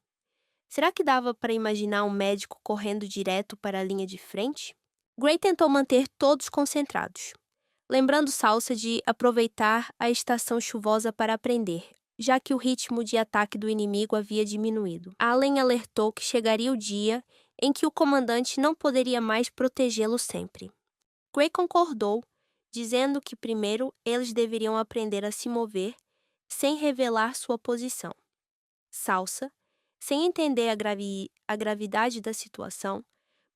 Será que dava para imaginar um médico correndo direto para a linha de frente? Gray tentou manter todos concentrados, lembrando Salsa de aproveitar a estação chuvosa para aprender, já que o ritmo de ataque do inimigo havia diminuído. Allen alertou que chegaria o dia em que o comandante não poderia mais protegê-lo sempre. Gray concordou, dizendo que primeiro eles deveriam aprender a se mover sem revelar sua posição. Salsa, sem entender a gravidade da situação,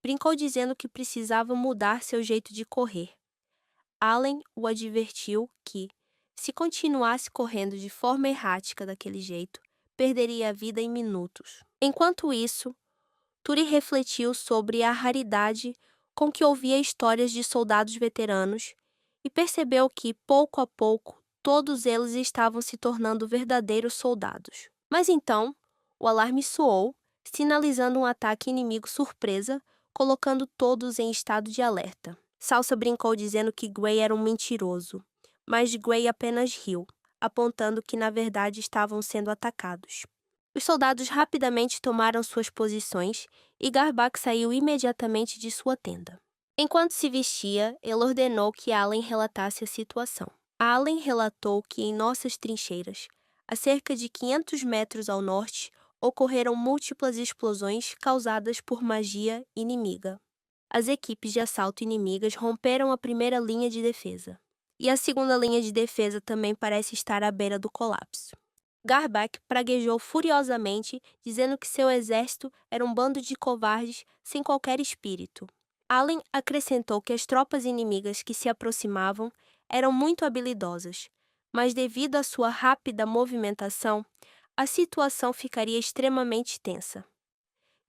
brincou dizendo que precisava mudar seu jeito de correr. Allen o advertiu que, se continuasse correndo de forma errática daquele jeito, perderia a vida em minutos. Enquanto isso, Turi refletiu sobre a raridade com que ouvia histórias de soldados veteranos e percebeu que, pouco a pouco, todos eles estavam se tornando verdadeiros soldados. Mas então, o alarme soou, sinalizando um ataque inimigo surpresa, colocando todos em estado de alerta. Salsa brincou dizendo que Gray era um mentiroso, mas Gray apenas riu, apontando que na verdade estavam sendo atacados. Os soldados rapidamente tomaram suas posições e Garbak saiu imediatamente de sua tenda. Enquanto se vestia, ele ordenou que Allen relatasse a situação. Allen relatou que em nossas trincheiras, a cerca de 500 metros ao norte, ocorreram múltiplas explosões causadas por magia inimiga. As equipes de assalto inimigas romperam a primeira linha de defesa, e a segunda linha de defesa também parece estar à beira do colapso. Garbak praguejou furiosamente, dizendo que seu exército era um bando de covardes sem qualquer espírito. Allen acrescentou que as tropas inimigas que se aproximavam eram muito habilidosas, mas devido à sua rápida movimentação, a situação ficaria extremamente tensa.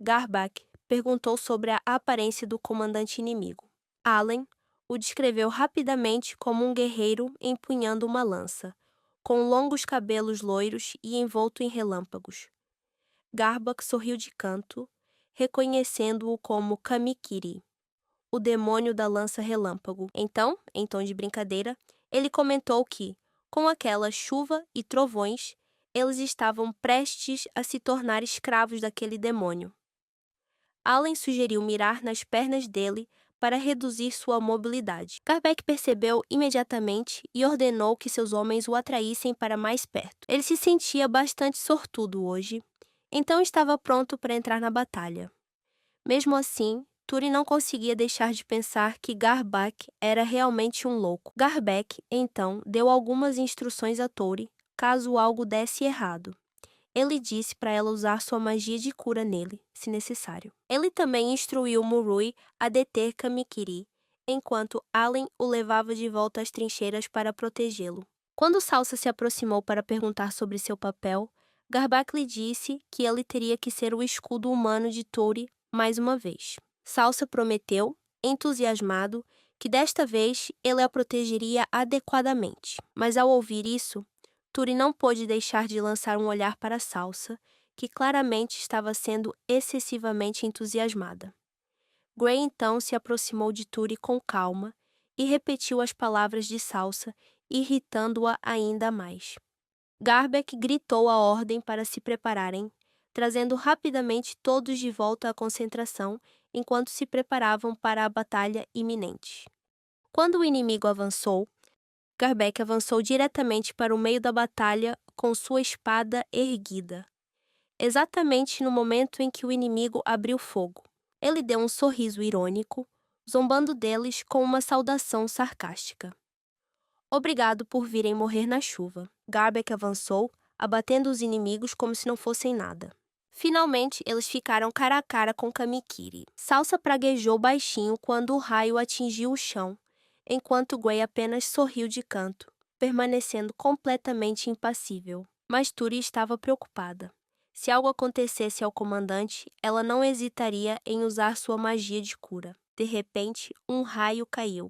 Garbak perguntou sobre a aparência do comandante inimigo. Allen o descreveu rapidamente como um guerreiro empunhando uma lança, com longos cabelos loiros e envolto em relâmpagos. Garbak sorriu de canto, reconhecendo-o como Kamikiri, o demônio da lança relâmpago. Então, em tom de brincadeira, ele comentou que, com aquela chuva e trovões, eles estavam prestes a se tornar escravos daquele demônio. Allen sugeriu mirar nas pernas dele para reduzir sua mobilidade. Garbak percebeu imediatamente e ordenou que seus homens o atraíssem para mais perto. Ele se sentia bastante sortudo hoje, então estava pronto para entrar na batalha. Mesmo assim, Turi não conseguia deixar de pensar que Garbak era realmente um louco. Garbak, então, deu algumas instruções a Tori, caso algo desse errado. Ele disse para ela usar sua magia de cura nele, se necessário. Ele também instruiu Murui a deter Kamikiri, enquanto Allen o levava de volta às trincheiras para protegê-lo. Quando Salsa se aproximou para perguntar sobre seu papel, Garbak lhe disse que ele teria que ser o escudo humano de Tori mais uma vez. Salsa prometeu, entusiasmado, que desta vez ele a protegeria adequadamente. Mas ao ouvir isso, Turi não pôde deixar de lançar um olhar para Salsa, que claramente estava sendo excessivamente entusiasmada. Gray então se aproximou de Turi com calma e repetiu as palavras de Salsa, irritando-a ainda mais. Garbak gritou a ordem para se prepararem, trazendo rapidamente todos de volta à concentração enquanto se preparavam para a batalha iminente. Quando o inimigo avançou, Garbak avançou diretamente para o meio da batalha com sua espada erguida, exatamente no momento em que o inimigo abriu fogo. Ele deu um sorriso irônico, zombando deles com uma saudação sarcástica. Obrigado por virem morrer na chuva. Garbeck avançou, abatendo os inimigos como se não fossem nada. Finalmente, eles ficaram cara a cara com Kamikiri. Salsa praguejou baixinho quando o raio atingiu o chão, enquanto Gray apenas sorriu de canto, permanecendo completamente impassível. Mas Turi estava preocupada. Se algo acontecesse ao comandante, ela não hesitaria em usar sua magia de cura. De repente, um raio caiu.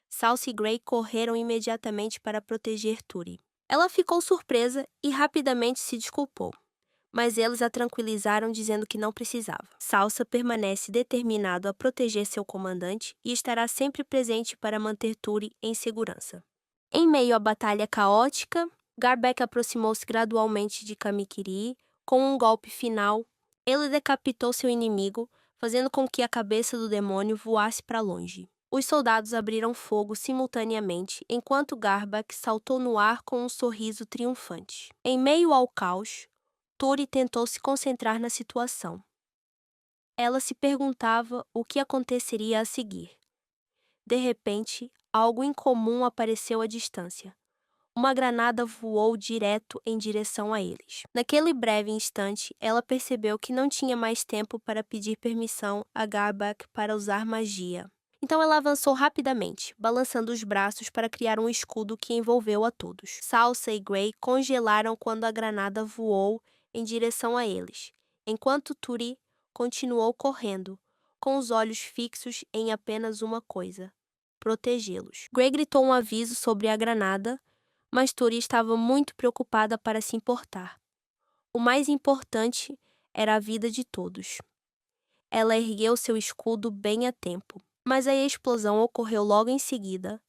Salsa e Gray correram imediatamente para proteger Turi. Ela ficou surpresa e rapidamente se desculpou, mas eles a tranquilizaram dizendo que não precisava. Salsa permanece determinado a proteger seu comandante e estará sempre presente para manter Turi em segurança. Em meio à batalha caótica, Garbeck aproximou-se gradualmente de Kamikiri. Com um golpe final, ele decapitou seu inimigo, fazendo com que a cabeça do demônio voasse para longe. Os soldados abriram fogo simultaneamente, enquanto Garbeck saltou no ar com um sorriso triunfante. Em meio ao caos, Turi tentou se concentrar na situação. Ela se perguntava o que aconteceria a seguir. De repente, algo incomum apareceu à distância. Uma granada voou direto em direção a eles. Naquele breve instante, ela percebeu que não tinha mais tempo para pedir permissão a Garbeck para usar magia. Então ela avançou rapidamente, balançando os braços para criar um escudo que envolveu a todos. Salsa e Gray congelaram quando a granada voou em direção a eles, enquanto Turi continuou correndo, com os olhos fixos em apenas uma coisa: protegê-los. Gray gritou um aviso sobre a granada, mas Turi estava muito preocupada para se importar. O mais importante era a vida de todos. Ela ergueu seu escudo bem a tempo, mas a explosão ocorreu logo em seguida.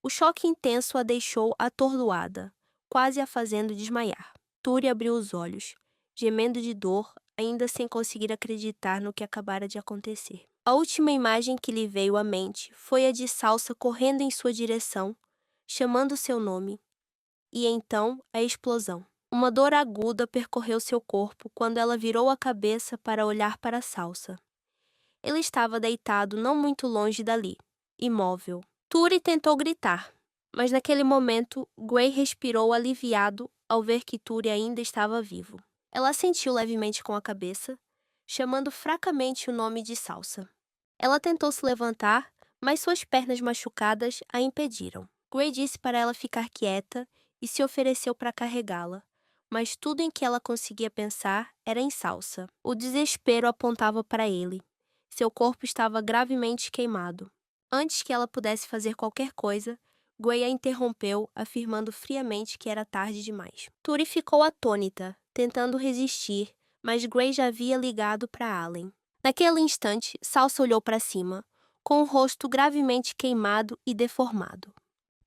O choque intenso a deixou atordoada, quase a fazendo desmaiar. Turi abriu os olhos, gemendo de dor, ainda sem conseguir acreditar no que acabara de acontecer. A última imagem que lhe veio à mente foi a de Salsa correndo em sua direção, chamando seu nome. E então, a explosão. Uma dor aguda percorreu seu corpo quando ela virou a cabeça para olhar para Salsa. Ele estava deitado não muito longe dali, imóvel. Turi tentou gritar, mas naquele momento, Gray respirou aliviado ao ver que Turi ainda estava vivo. Ela assentiu levemente com a cabeça, chamando fracamente o nome de Salsa. Ela tentou se levantar, mas suas pernas machucadas a impediram. Gray disse para ela ficar quieta e se ofereceu para carregá-la, mas tudo em que ela conseguia pensar era em Salsa. O desespero apontava para ele. Seu corpo estava gravemente queimado. Antes que ela pudesse fazer qualquer coisa, Gray a interrompeu, afirmando friamente que era tarde demais. Turi ficou atônita, tentando resistir, mas Gray já havia ligado para Allen. Naquele instante, Salsa olhou para cima, com o rosto gravemente queimado e deformado.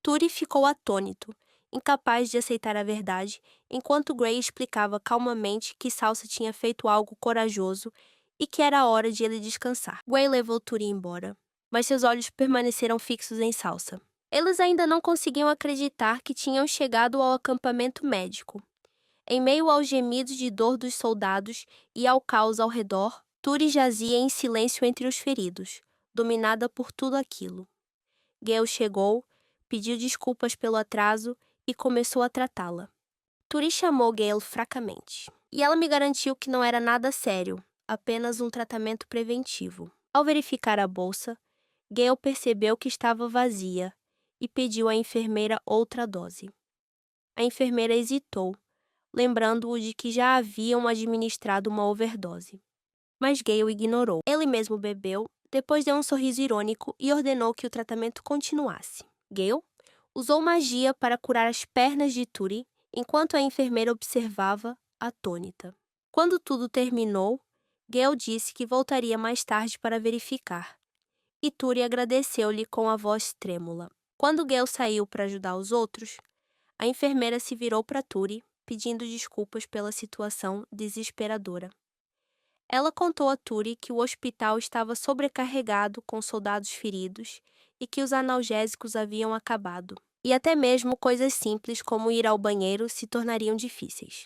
Turi ficou atônito, incapaz de aceitar a verdade, enquanto Gray explicava calmamente que Salsa tinha feito algo corajoso e que era hora de ele descansar. Gray levou Turi embora, mas seus olhos permaneceram fixos em Salsa. Eles ainda não conseguiam acreditar que tinham chegado ao acampamento médico. Em meio aos gemidos de dor dos soldados e ao caos ao redor, Turi jazia em silêncio entre os feridos, dominada por tudo aquilo. Gale chegou, pediu desculpas pelo atraso e começou a tratá-la. Turi chamou Gale fracamente, e ela me garantiu que não era nada sério, apenas um tratamento preventivo. Ao verificar a bolsa, Gale percebeu que estava vazia e pediu à enfermeira outra dose. A enfermeira hesitou, lembrando-o de que já haviam administrado uma overdose. Mas Gale ignorou. Ele mesmo bebeu, depois deu um sorriso irônico e ordenou que o tratamento continuasse. Gale usou magia para curar as pernas de Turi, enquanto a enfermeira observava, atônita. Quando tudo terminou, Gale disse que voltaria mais tarde para verificar, e Turi agradeceu-lhe com a voz trêmula. Quando Gale saiu para ajudar os outros, a enfermeira se virou para Turi, pedindo desculpas pela situação desesperadora. Ela contou a Turi que o hospital estava sobrecarregado com soldados feridos e que os analgésicos haviam acabado, e até mesmo coisas simples como ir ao banheiro se tornariam difíceis.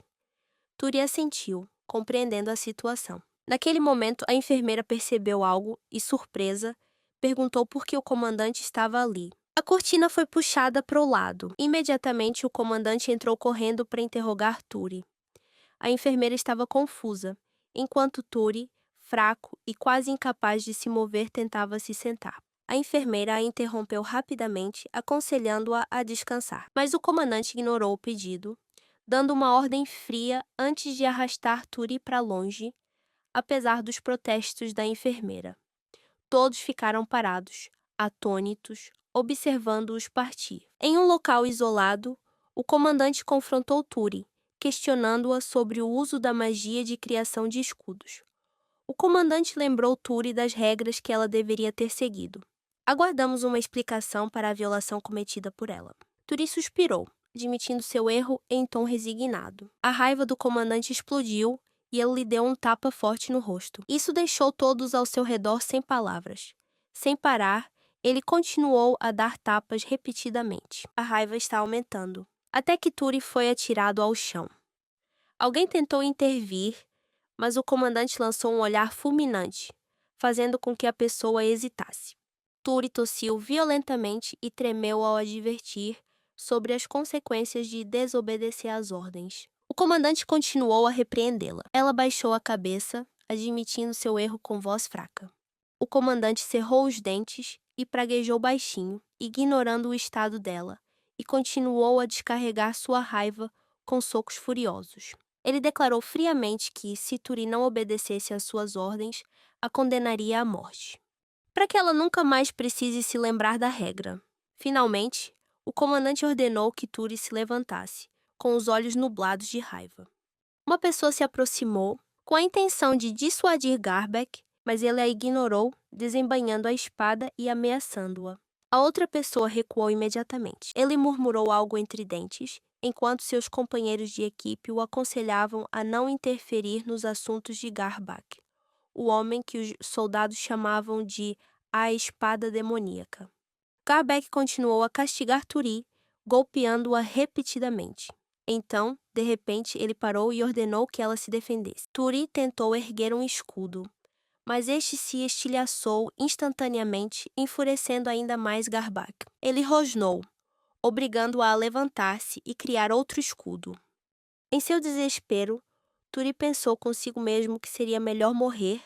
Turi assentiu, compreendendo a situação. Naquele momento, a enfermeira percebeu algo e, surpresa, perguntou por que o comandante estava ali. A cortina foi puxada para o lado. Imediatamente, o comandante entrou correndo para interrogar Turi. A enfermeira estava confusa, enquanto Turi, fraco e quase incapaz de se mover, tentava se sentar. A enfermeira a interrompeu rapidamente, aconselhando-a a descansar. Mas o comandante ignorou o pedido, dando uma ordem fria antes de arrastar Turi para longe, apesar dos protestos da enfermeira. Todos ficaram parados, atônitos, observando-os partir. Em um local isolado, o comandante confrontou Turi, questionando-a sobre o uso da magia de criação de escudos. O comandante lembrou Turi das regras que ela deveria ter seguido. Aguardamos uma explicação para a violação cometida por ela. Turi suspirou, admitindo seu erro em tom resignado. A raiva do comandante explodiu e ele lhe deu um tapa forte no rosto. Isso deixou todos ao seu redor sem palavras. Sem parar, ele continuou a dar tapas repetidamente. A raiva está aumentando, até que Turi foi atirado ao chão. Alguém tentou intervir, mas o comandante lançou um olhar fulminante, fazendo com que a pessoa hesitasse. Turi tossiu violentamente e tremeu ao advertir sobre as consequências de desobedecer às ordens. O comandante continuou a repreendê-la. Ela baixou a cabeça, admitindo seu erro com voz fraca. O comandante cerrou os dentes e praguejou baixinho, ignorando o estado dela, e continuou a descarregar sua raiva com socos furiosos. Ele declarou friamente que, se Turi não obedecesse às suas ordens, a condenaria à morte, para que ela nunca mais precise se lembrar da regra. Finalmente, o comandante ordenou que Turi se levantasse, com os olhos nublados de raiva. Uma pessoa se aproximou, com a intenção de dissuadir Garbeck, mas ele a ignorou, desembainhando a espada e ameaçando-a. A outra pessoa recuou imediatamente. Ele murmurou algo entre dentes, enquanto seus companheiros de equipe o aconselhavam a não interferir nos assuntos de Garbeck, o homem que os soldados chamavam de a espada demoníaca. Garbeck continuou a castigar Turi, golpeando-a repetidamente. Então, de repente, ele parou e ordenou que ela se defendesse. Turi tentou erguer um escudo, mas este se estilhaçou instantaneamente, enfurecendo ainda mais Garbeck. Ele rosnou, obrigando-a a levantar-se e criar outro escudo. Em seu desespero, Turi pensou consigo mesmo que seria melhor morrer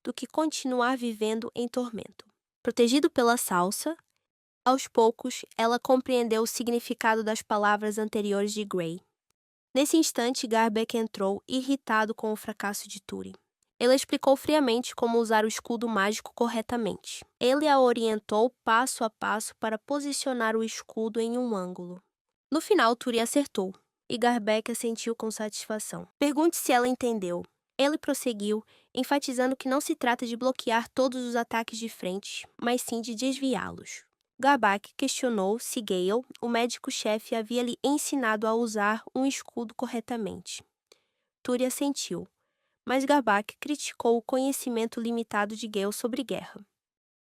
do que continuar vivendo em tormento. Protegido pela salsa, aos poucos, ela compreendeu o significado das palavras anteriores de Gray. Nesse instante, Garbeck entrou, irritado com o fracasso de Turi. Ele explicou friamente como usar o escudo mágico corretamente. Ele a orientou passo a passo para posicionar o escudo em um ângulo. No final, Turi acertou, e Garbeck assentiu com satisfação. Pergunte se ela entendeu. Ele prosseguiu, enfatizando que não se trata de bloquear todos os ataques de frente, mas sim de desviá-los. Garbeck questionou se Gale, o médico-chefe, havia lhe ensinado a usar um escudo corretamente. Turi assentiu, mas Garbeck criticou o conhecimento limitado de Gale sobre guerra.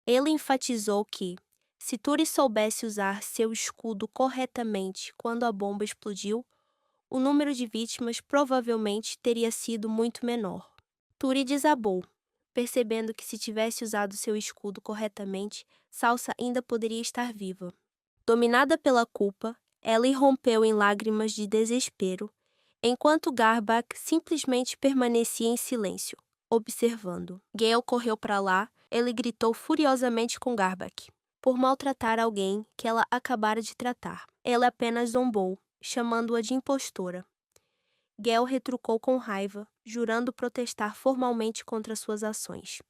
Ele enfatizou que, se Turi soubesse usar seu escudo corretamente quando a bomba explodiu, o número de vítimas provavelmente teria sido muito menor. Turi desabou, percebendo que se tivesse usado seu escudo corretamente, Salsa ainda poderia estar viva. Dominada pela culpa, ela irrompeu em lágrimas de desespero, enquanto Garbeck simplesmente permanecia em silêncio, observando. Gale correu para lá, ele gritou furiosamente com Garbeck, por maltratar alguém que ela acabara de tratar. Ela apenas zombou, chamando-a de impostora. Gale retrucou com raiva, jurando protestar formalmente contra suas ações.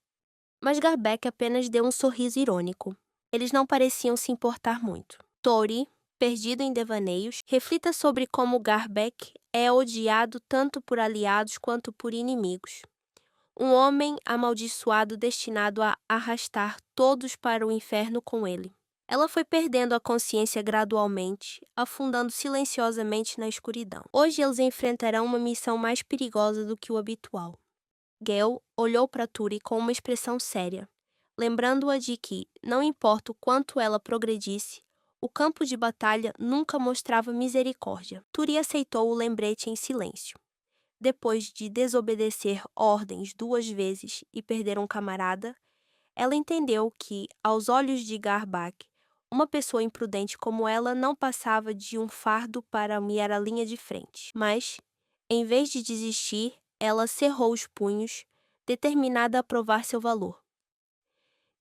Mas Garbeck apenas deu um sorriso irônico. Eles não pareciam se importar muito. Turi, perdido em devaneios, reflita sobre como Garbeck é odiado tanto por aliados quanto por inimigos. Um homem amaldiçoado destinado a arrastar todos para o inferno com ele. Ela foi perdendo a consciência gradualmente, afundando silenciosamente na escuridão. Hoje eles enfrentarão uma missão mais perigosa do que o habitual. Gale olhou para Turi com uma expressão séria, lembrando-a de que, não importa o quanto ela progredisse, o campo de batalha nunca mostrava misericórdia. Turi aceitou o lembrete em silêncio. Depois de desobedecer ordens 2 vezes e perder um camarada, ela entendeu que, aos olhos de Garbeck, Uma pessoa imprudente como ela não passava de um fardo para mirar a linha de frente. Mas, em vez de desistir, ela cerrou os punhos, determinada a provar seu valor.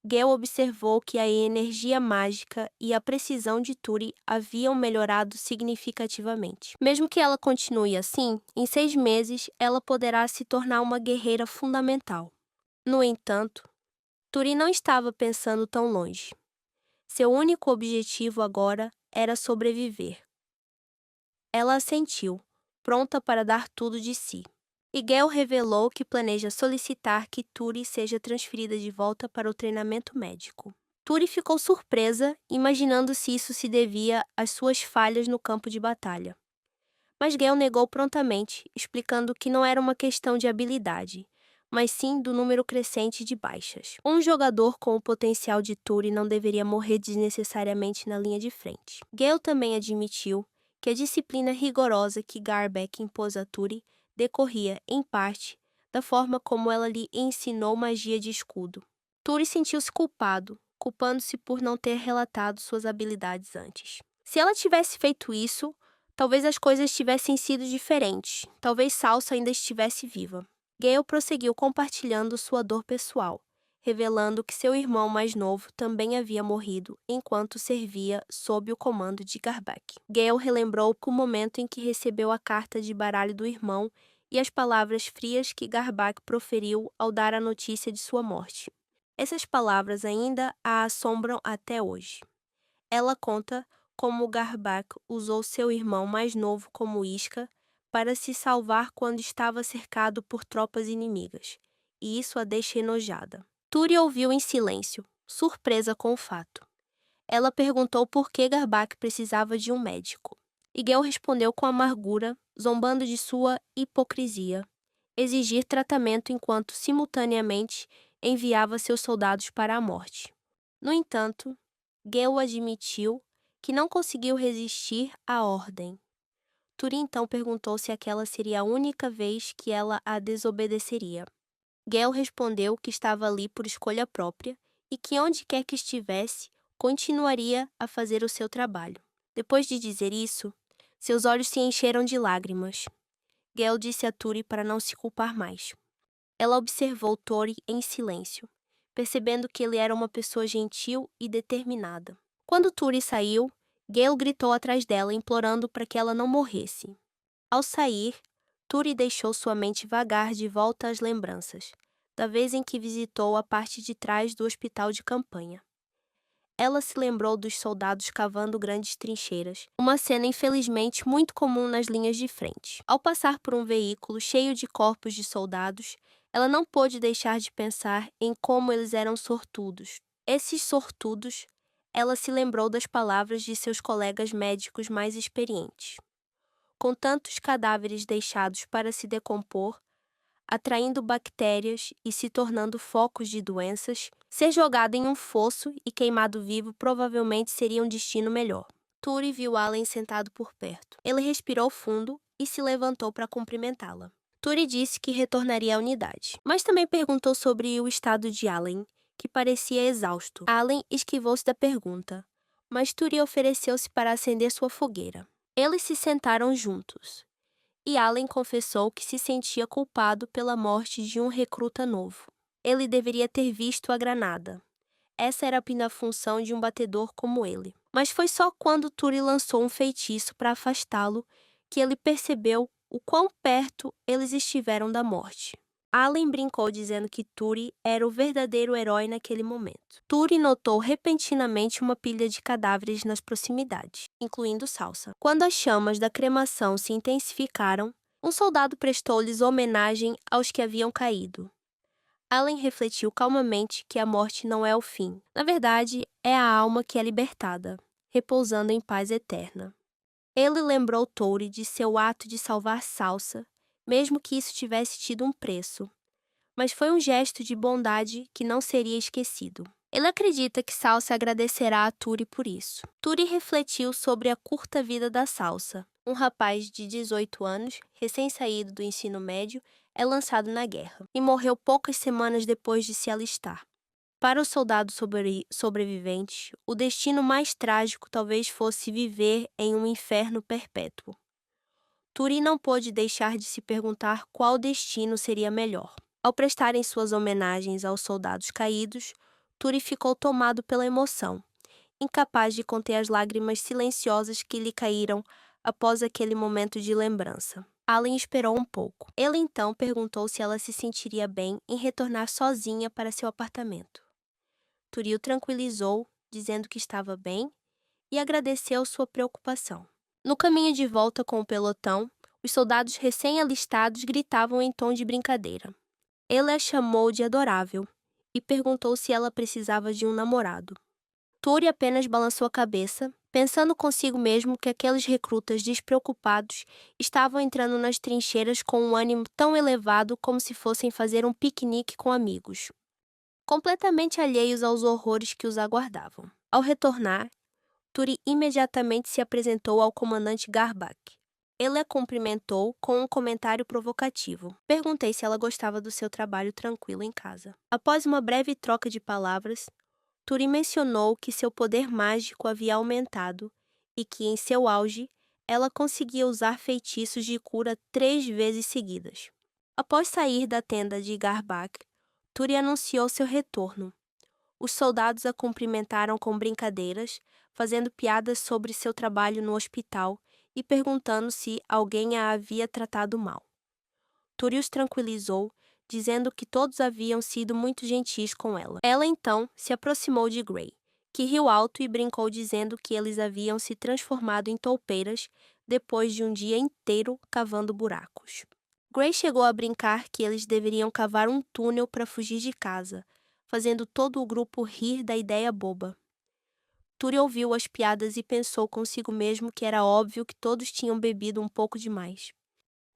Gale observou que a energia mágica e a precisão de Turi haviam melhorado significativamente. Mesmo que ela continue assim, em 6 meses ela poderá se tornar uma guerreira fundamental. No entanto, Turi não estava pensando tão longe. Seu único objetivo agora era sobreviver. Ela assentiu, pronta para dar tudo de si. E Gale revelou que planeja solicitar que Turi seja transferida de volta para o treinamento médico. Turi ficou surpresa, imaginando se isso se devia às suas falhas no campo de batalha. Mas Gale negou prontamente, explicando que não era uma questão de habilidade, mas sim do número crescente de baixas. Um jogador com o potencial de Turi não deveria morrer desnecessariamente na linha de frente. Gale também admitiu que a disciplina rigorosa que Garbeck impôs a Turi decorria, em parte, da forma como ela lhe ensinou magia de escudo. Turi sentiu-se culpando-se por não ter relatado suas habilidades antes. Se ela tivesse feito isso, talvez as coisas tivessem sido diferentes. Talvez Salsa ainda estivesse viva. Gale prosseguiu compartilhando sua dor pessoal, revelando que seu irmão mais novo também havia morrido enquanto servia sob o comando de Garbeck. Gale relembrou o momento em que recebeu a carta de baralho do irmão e as palavras frias que Garbeck proferiu ao dar a notícia de sua morte. Essas palavras ainda a assombram até hoje. Ela conta como Garbeck usou seu irmão mais novo como isca para se salvar quando estava cercado por tropas inimigas, e isso a deixa enojada. Turi ouviu em silêncio, surpresa com o fato. Ela perguntou por que Garbeck precisava de um médico. E Gale respondeu com amargura, zombando de sua hipocrisia, exigir tratamento enquanto simultaneamente enviava seus soldados para a morte. No entanto, Gale admitiu que não conseguiu resistir à ordem. Turi então perguntou se aquela seria a única vez que ela a desobedeceria. Gale respondeu que estava ali por escolha própria e que onde quer que estivesse, continuaria a fazer o seu trabalho. Depois de dizer isso, seus olhos se encheram de lágrimas. Gale disse a Turi para não se culpar mais. Ela observou Turi em silêncio, percebendo que ele era uma pessoa gentil e determinada. Quando Turi saiu, Gale gritou atrás dela, implorando para que ela não morresse. Ao sair, Turi deixou sua mente vagar de volta às lembranças, da vez em que visitou a parte de trás do hospital de campanha. Ela se lembrou dos soldados cavando grandes trincheiras, uma cena infelizmente muito comum nas linhas de frente. Ao passar por um veículo cheio de corpos de soldados, ela não pôde deixar de pensar em como eles eram sortudos. Esses sortudos, ela se lembrou das palavras de seus colegas médicos mais experientes. Com tantos cadáveres deixados para se decompor, atraindo bactérias e se tornando focos de doenças, ser jogado em um fosso e queimado vivo provavelmente seria um destino melhor. Turi viu Allen sentado por perto. Ele respirou fundo e se levantou para cumprimentá-la. Turi disse que retornaria à unidade, mas também perguntou sobre o estado de Allen, que parecia exausto. Allen esquivou-se da pergunta, mas Turi ofereceu-se para acender sua fogueira. Eles se sentaram juntos. E Allen confessou que se sentia culpado pela morte de um recruta novo. Ele deveria ter visto a granada. Essa era a função de um batedor como ele. Mas foi só quando Turi lançou um feitiço para afastá-lo que ele percebeu o quão perto eles estiveram da morte. Allen brincou dizendo que Turi era o verdadeiro herói naquele momento. Turi notou repentinamente uma pilha de cadáveres nas proximidades, incluindo Salsa. Quando as chamas da cremação se intensificaram, um soldado prestou-lhes homenagem aos que haviam caído. Allen refletiu calmamente que a morte não é o fim. Na verdade, é a alma que é libertada, repousando em paz eterna. Ele lembrou Turi de seu ato de salvar Salsa, mesmo que isso tivesse tido um preço. Mas foi um gesto de bondade que não seria esquecido. Ele acredita que Salsa agradecerá a Turi por isso. Turi refletiu sobre a curta vida da Salsa. Um rapaz de 18 anos, recém-saído do ensino médio, é lançado na guerra e morreu poucas semanas depois de se alistar. para o soldado sobrevivente, o destino mais trágico talvez fosse viver em um inferno perpétuo. Turi não pôde deixar de se perguntar qual destino seria melhor. Ao prestarem suas homenagens aos soldados caídos, Turi ficou tomado pela emoção, incapaz de conter as lágrimas silenciosas que lhe caíram após aquele momento de lembrança. Allen esperou um pouco. Ele então perguntou se ela se sentiria bem em retornar sozinha para seu apartamento. Turi o tranquilizou, dizendo que estava bem, e agradeceu sua preocupação. No caminho de volta com o pelotão, os soldados recém-alistados gritavam em tom de brincadeira. Ele a chamou de adorável e perguntou se ela precisava de um namorado. Turi apenas balançou a cabeça, pensando consigo mesmo que aqueles recrutas despreocupados estavam entrando nas trincheiras com um ânimo tão elevado como se fossem fazer um piquenique com amigos, completamente alheios aos horrores que os aguardavam. Ao retornar, Turi imediatamente se apresentou ao comandante Garbak. Ele a cumprimentou com um comentário provocativo. Perguntei se ela gostava do seu trabalho tranquilo em casa. Após uma breve troca de palavras, Turi mencionou que seu poder mágico havia aumentado e que, em seu auge, ela conseguia usar feitiços de cura 3 vezes seguidas. Após sair da tenda de Garbak, Turi anunciou seu retorno. Os soldados a cumprimentaram com brincadeiras, fazendo piadas sobre seu trabalho no hospital e perguntando se alguém a havia tratado mal. Turi os tranquilizou, dizendo que todos haviam sido muito gentis com ela. Ela então se aproximou de Gray, que riu alto e brincou dizendo que eles haviam se transformado em toupeiras depois de um dia inteiro cavando buracos. Gray chegou a brincar que eles deveriam cavar um túnel para fugir de casa, fazendo todo o grupo rir da ideia boba. Turi ouviu as piadas e pensou consigo mesmo que era óbvio que todos tinham bebido um pouco demais.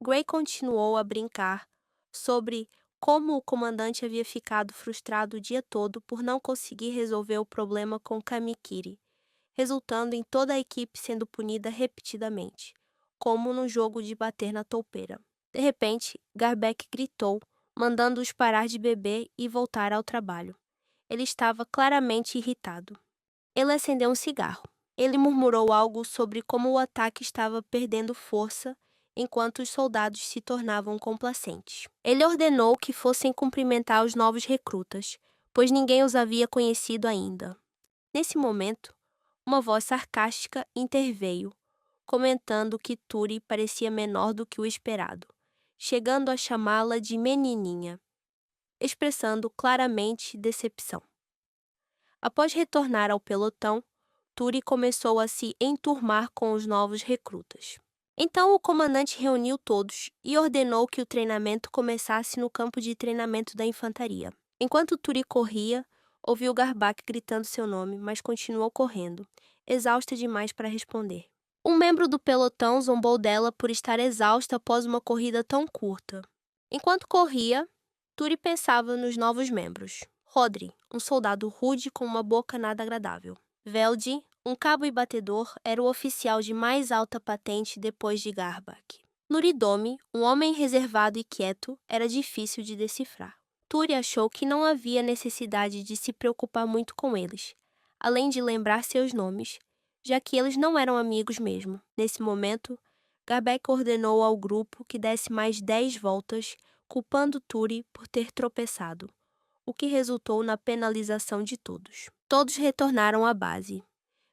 Gray continuou a brincar sobre como o comandante havia ficado frustrado o dia todo por não conseguir resolver o problema com Kamikiri, resultando em toda a equipe sendo punida repetidamente, como no jogo de bater na toupeira. De repente, Garbek gritou, mandando-os parar de beber e voltar ao trabalho. Ele estava claramente irritado. Ele acendeu um cigarro. Ele murmurou algo sobre como o ataque estava perdendo força enquanto os soldados se tornavam complacentes. Ele ordenou que fossem cumprimentar os novos recrutas, pois ninguém os havia conhecido ainda. Nesse momento, uma voz sarcástica interveio, comentando que Turi parecia menor do que o esperado, chegando a chamá-la de menininha, expressando claramente decepção. Após retornar ao pelotão, Turi começou a se enturmar com os novos recrutas. Então o comandante reuniu todos e ordenou que o treinamento começasse no campo de treinamento da infantaria. Enquanto Turi corria, ouviu Garbak gritando seu nome, mas continuou correndo, exausta demais para responder. Um membro do pelotão zombou dela por estar exausta após uma corrida tão curta. Enquanto corria, Turi pensava nos novos membros. Rodri, um soldado rude com uma boca nada agradável. Veldi, um cabo e batedor, era o oficial de mais alta patente depois de Garbak. Nuridomi, um homem reservado e quieto, era difícil de decifrar. Turi achou que não havia necessidade de se preocupar muito com eles, além de lembrar seus nomes, já que eles não eram amigos mesmo. Nesse momento, Garbak ordenou ao grupo que desse mais 10 voltas, culpando Turi por ter tropeçado, o que resultou na penalização de todos. Todos retornaram à base.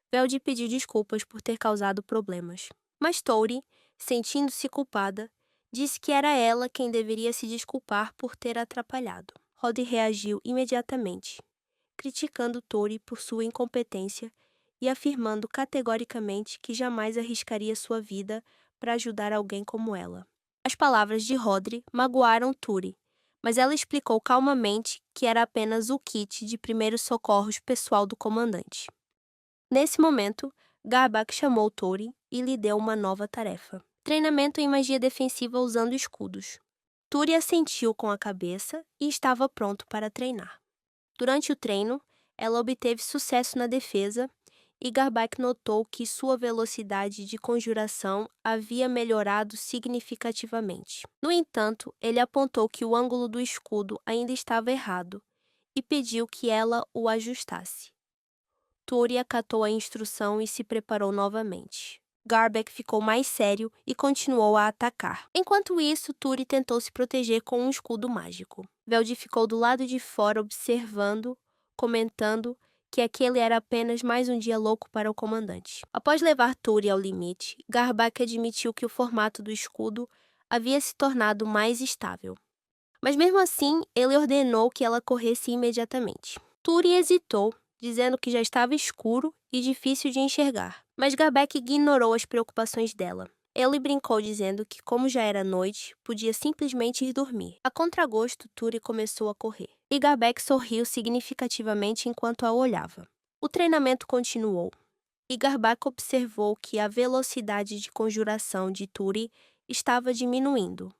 Veldi pediu desculpas por ter causado problemas. Mas Turi, sentindo-se culpada, disse que era ela quem deveria se desculpar por ter atrapalhado. Rodri reagiu imediatamente, criticando Turi por sua incompetência e afirmando categoricamente que jamais arriscaria sua vida para ajudar alguém como ela. As palavras de Rodri magoaram Turi, mas ela explicou calmamente que era apenas o kit de primeiros socorros pessoal do comandante. Nesse momento, Garbak chamou Turi e lhe deu uma nova tarefa: treinamento em magia defensiva usando escudos. Turi assentiu com a cabeça e estava pronto para treinar. Durante o treino, ela obteve sucesso na defesa e Garbak notou que sua velocidade de conjuração havia melhorado significativamente. No entanto, ele apontou que o ângulo do escudo ainda estava errado e pediu que ela o ajustasse. Turi acatou a instrução e se preparou novamente. Garbeck ficou mais sério e continuou a atacar. Enquanto isso, Turi tentou se proteger com um escudo mágico. Veldy ficou do lado de fora observando, comentando que aquele era apenas mais um dia louco para o comandante. Após levar Turi ao limite, Garbeck admitiu que o formato do escudo havia se tornado mais estável. Mas mesmo assim, ele ordenou que ela corresse imediatamente. Turi hesitou, dizendo que já estava escuro e difícil de enxergar. Mas Garbeck ignorou as preocupações dela. Ele brincou dizendo que, como já era noite, podia simplesmente ir dormir. A contragosto, Turi começou a correr. E Garbeck sorriu significativamente enquanto a olhava. O treinamento continuou. E Garbeck observou que a velocidade de conjuração de Turi estava diminuindo.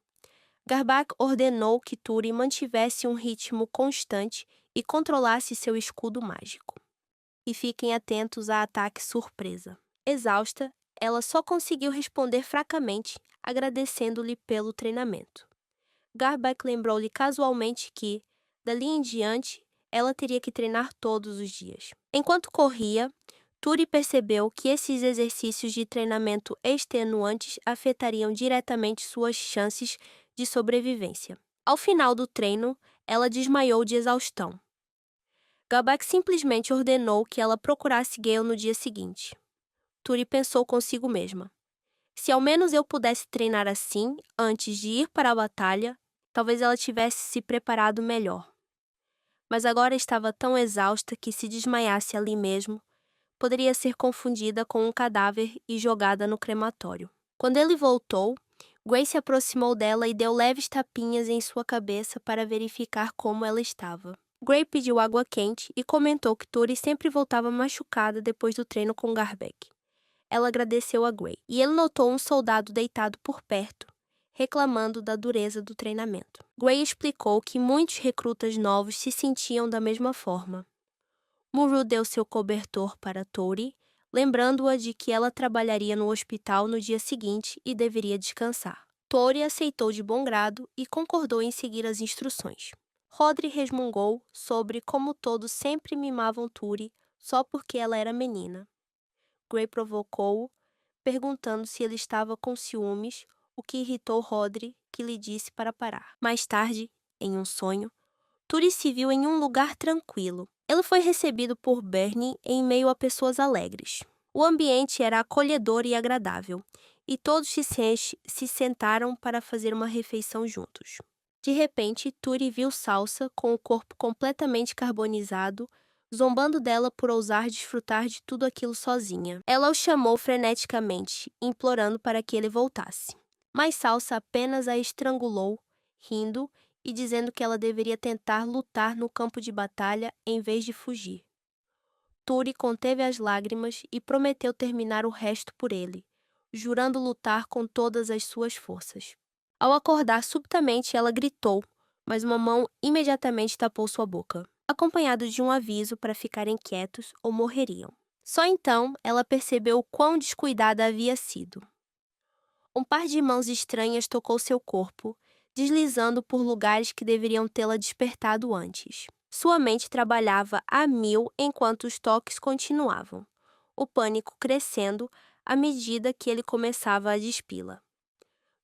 Garbeck ordenou que Turi mantivesse um ritmo constante e controlasse seu escudo mágico. E fiquem atentos a ataque surpresa. Exausta, ela só conseguiu responder fracamente, agradecendo-lhe pelo treinamento. Garbeck lembrou-lhe casualmente que, dali em diante, ela teria que treinar todos os dias. Enquanto corria, Turi percebeu que esses exercícios de treinamento extenuantes afetariam diretamente suas chances de sobrevivência. Ao final do treino, ela desmaiou de exaustão. Garbeck simplesmente ordenou que ela procurasse Gale no dia seguinte. Turi pensou consigo mesma. Se ao menos eu pudesse treinar assim, antes de ir para a batalha, talvez ela tivesse se preparado melhor. Mas agora estava tão exausta que, se desmaiasse ali mesmo, poderia ser confundida com um cadáver e jogada no crematório. Quando ele voltou, Grace se aproximou dela e deu leves tapinhas em sua cabeça para verificar como ela estava. Gray pediu água quente e comentou que Turi sempre voltava machucada depois do treino com Garbeck. Ela agradeceu a Gray, e ele notou um soldado deitado por perto, reclamando da dureza do treinamento. Gray explicou que muitos recrutas novos se sentiam da mesma forma. Muru deu seu cobertor para Turi, lembrando-a de que ela trabalharia no hospital no dia seguinte e deveria descansar. Turi aceitou de bom grado e concordou em seguir as instruções. Rodri resmungou sobre como todos sempre mimavam Turi só porque ela era menina. Gray provocou-o, perguntando se ele estava com ciúmes, o que irritou Rodri, que lhe disse para parar. Mais tarde, em um sonho, Turi se viu em um lugar tranquilo. Ele foi recebido por Bernie em meio a pessoas alegres. O ambiente era acolhedor e agradável, e todos se sentaram para fazer uma refeição juntos. De repente, Turi viu Salsa, com o corpo completamente carbonizado, zombando dela por ousar desfrutar de tudo aquilo sozinha. Ela o chamou freneticamente, implorando para que ele voltasse. Mas Salsa apenas a estrangulou, rindo e dizendo que ela deveria tentar lutar no campo de batalha em vez de fugir. Turi conteve as lágrimas e prometeu terminar o resto por ele, jurando lutar com todas as suas forças. Ao acordar subitamente, ela gritou, mas uma mão imediatamente tapou sua boca, acompanhado de um aviso para ficarem quietos ou morreriam. Só então ela percebeu o quão descuidada havia sido. Um par de mãos estranhas tocou seu corpo, deslizando por lugares que deveriam tê-la despertado antes. Sua mente trabalhava a mil enquanto os toques continuavam, o pânico crescendo à medida que ele começava a despi-la.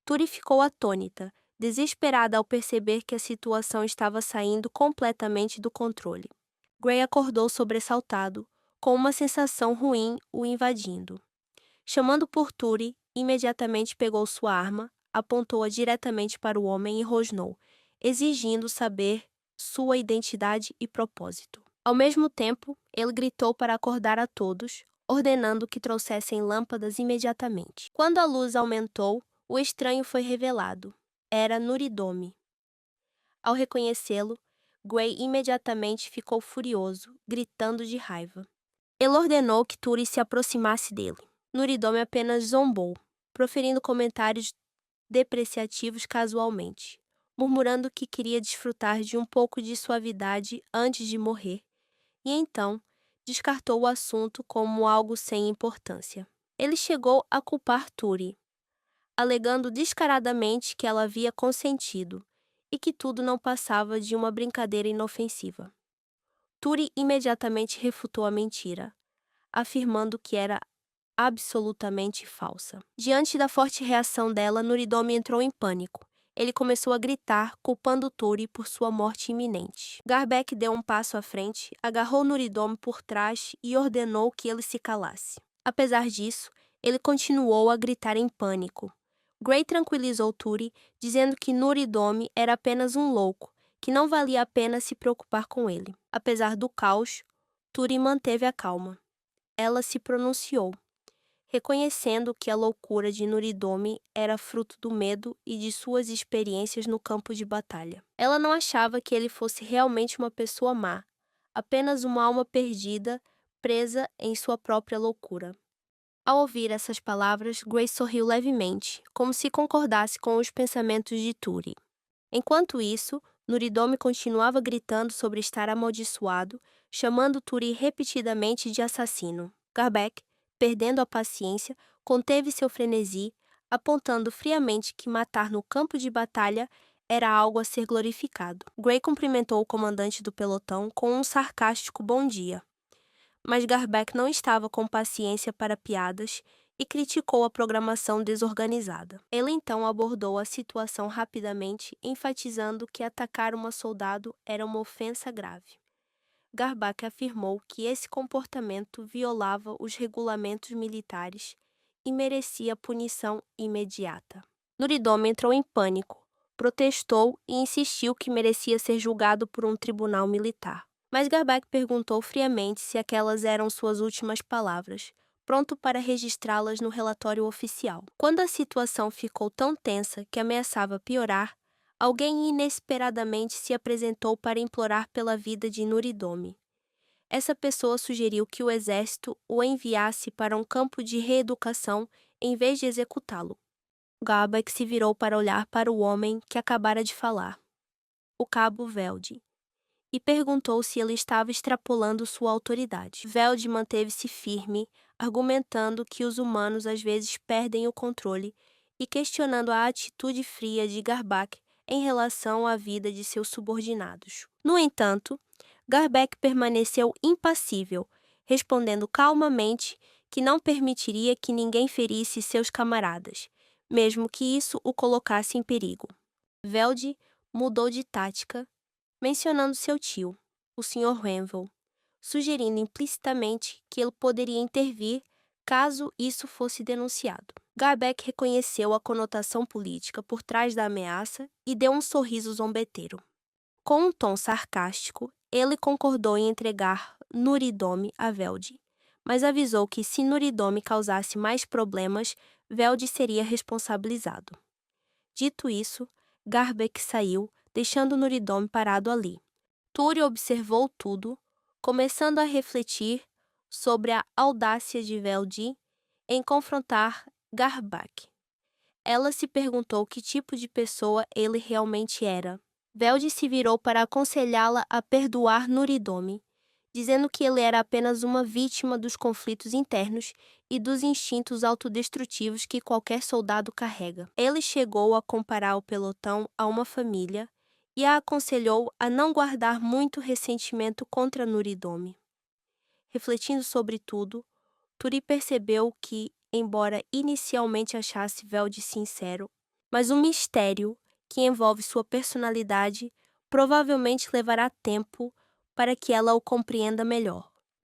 Turi ficou atônita, desesperada ao perceber que a situação estava saindo completamente do controle. Gray acordou sobressaltado, com uma sensação ruim o invadindo. Chamando por Turi, imediatamente pegou sua arma, apontou-a diretamente para o homem e rosnou, exigindo saber sua identidade e propósito. Ao mesmo tempo, ele gritou para acordar a todos, ordenando que trouxessem lâmpadas imediatamente. Quando a luz aumentou, o estranho foi revelado. Era Nuridome. Ao reconhecê-lo, Gray imediatamente ficou furioso, gritando de raiva. Ele ordenou que Turi se aproximasse dele. Nuridome apenas zombou, proferindo comentários depreciativos casualmente, murmurando que queria desfrutar de um pouco de suavidade antes de morrer, e então descartou o assunto como algo sem importância. Ele chegou a culpar Turi, alegando descaradamente que ela havia consentido e que tudo não passava de uma brincadeira inofensiva. Turi imediatamente refutou a mentira, afirmando que era absolutamente falsa. Diante da forte reação dela, Nuridomi entrou em pânico. Ele começou a gritar, culpando Turi por sua morte iminente. Garbeck deu um passo à frente, agarrou Nuridomi por trás e ordenou que ele se calasse. Apesar disso, ele continuou a gritar em pânico. Gray tranquilizou Turi, dizendo que Nuridomi era apenas um louco, que não valia a pena se preocupar com ele. Apesar do caos, Turi manteve a calma. Ela se pronunciou, reconhecendo que a loucura de Nuridomi era fruto do medo e de suas experiências no campo de batalha. Ela não achava que ele fosse realmente uma pessoa má, apenas uma alma perdida, presa em sua própria loucura. Ao ouvir essas palavras, Grace sorriu levemente, como se concordasse com os pensamentos de Turi. Enquanto isso, Nuridomi continuava gritando sobre estar amaldiçoado, chamando Turi repetidamente de assassino. Garbeck, perdendo a paciência, conteve seu frenesi, apontando friamente que matar no campo de batalha era algo a ser glorificado. Gray cumprimentou o comandante do pelotão com um sarcástico bom dia. Mas Garbeck não estava com paciência para piadas e criticou a programação desorganizada. Ele então abordou a situação rapidamente, enfatizando que atacar uma soldado era uma ofensa grave. Garbeck afirmou que esse comportamento violava os regulamentos militares e merecia punição imediata. Nuridomi entrou em pânico, protestou e insistiu que merecia ser julgado por um tribunal militar. Mas Garbeck perguntou friamente se aquelas eram suas últimas palavras, pronto para registrá-las no relatório oficial. Quando a situação ficou tão tensa que ameaçava piorar, alguém inesperadamente se apresentou para implorar pela vida de Nuridomi. Essa pessoa sugeriu que o exército o enviasse para um campo de reeducação em vez de executá-lo. Garbeck se virou para olhar para o homem que acabara de falar, o cabo Velde, e perguntou se ele estava extrapolando sua autoridade. Velde manteve-se firme, argumentando que os humanos às vezes perdem o controle e questionando a atitude fria de Garbeck em relação à vida de seus subordinados. No entanto, Garbeck permaneceu impassível, respondendo calmamente que não permitiria que ninguém ferisse seus camaradas, mesmo que isso o colocasse em perigo. Velde mudou de tática, mencionando seu tio, o Sr. Renville, sugerindo implicitamente que ele poderia intervir caso isso fosse denunciado. Garbeck reconheceu a conotação política por trás da ameaça e deu um sorriso zombeteiro. Com um tom sarcástico, ele concordou em entregar Nuridomi a Velde, mas avisou que se Nuridomi causasse mais problemas, Velde seria responsabilizado. Dito isso, Garbeck saiu, deixando Nuridomi parado ali. Turi observou tudo, começando a refletir sobre a audácia de Velde em confrontar Garbeck. Ela se perguntou que tipo de pessoa ele realmente era. Velde se virou para aconselhá-la a perdoar Nuridomi, dizendo que ele era apenas uma vítima dos conflitos internos e dos instintos autodestrutivos que qualquer soldado carrega. Ele chegou a comparar o pelotão a uma família e a aconselhou a não guardar muito ressentimento contra Nuridomi. Refletindo sobre tudo, Turi percebeu que, embora inicialmente achasse Velde sincero, mas um mistério que envolve sua personalidade provavelmente levará tempo para que ela o compreenda melhor.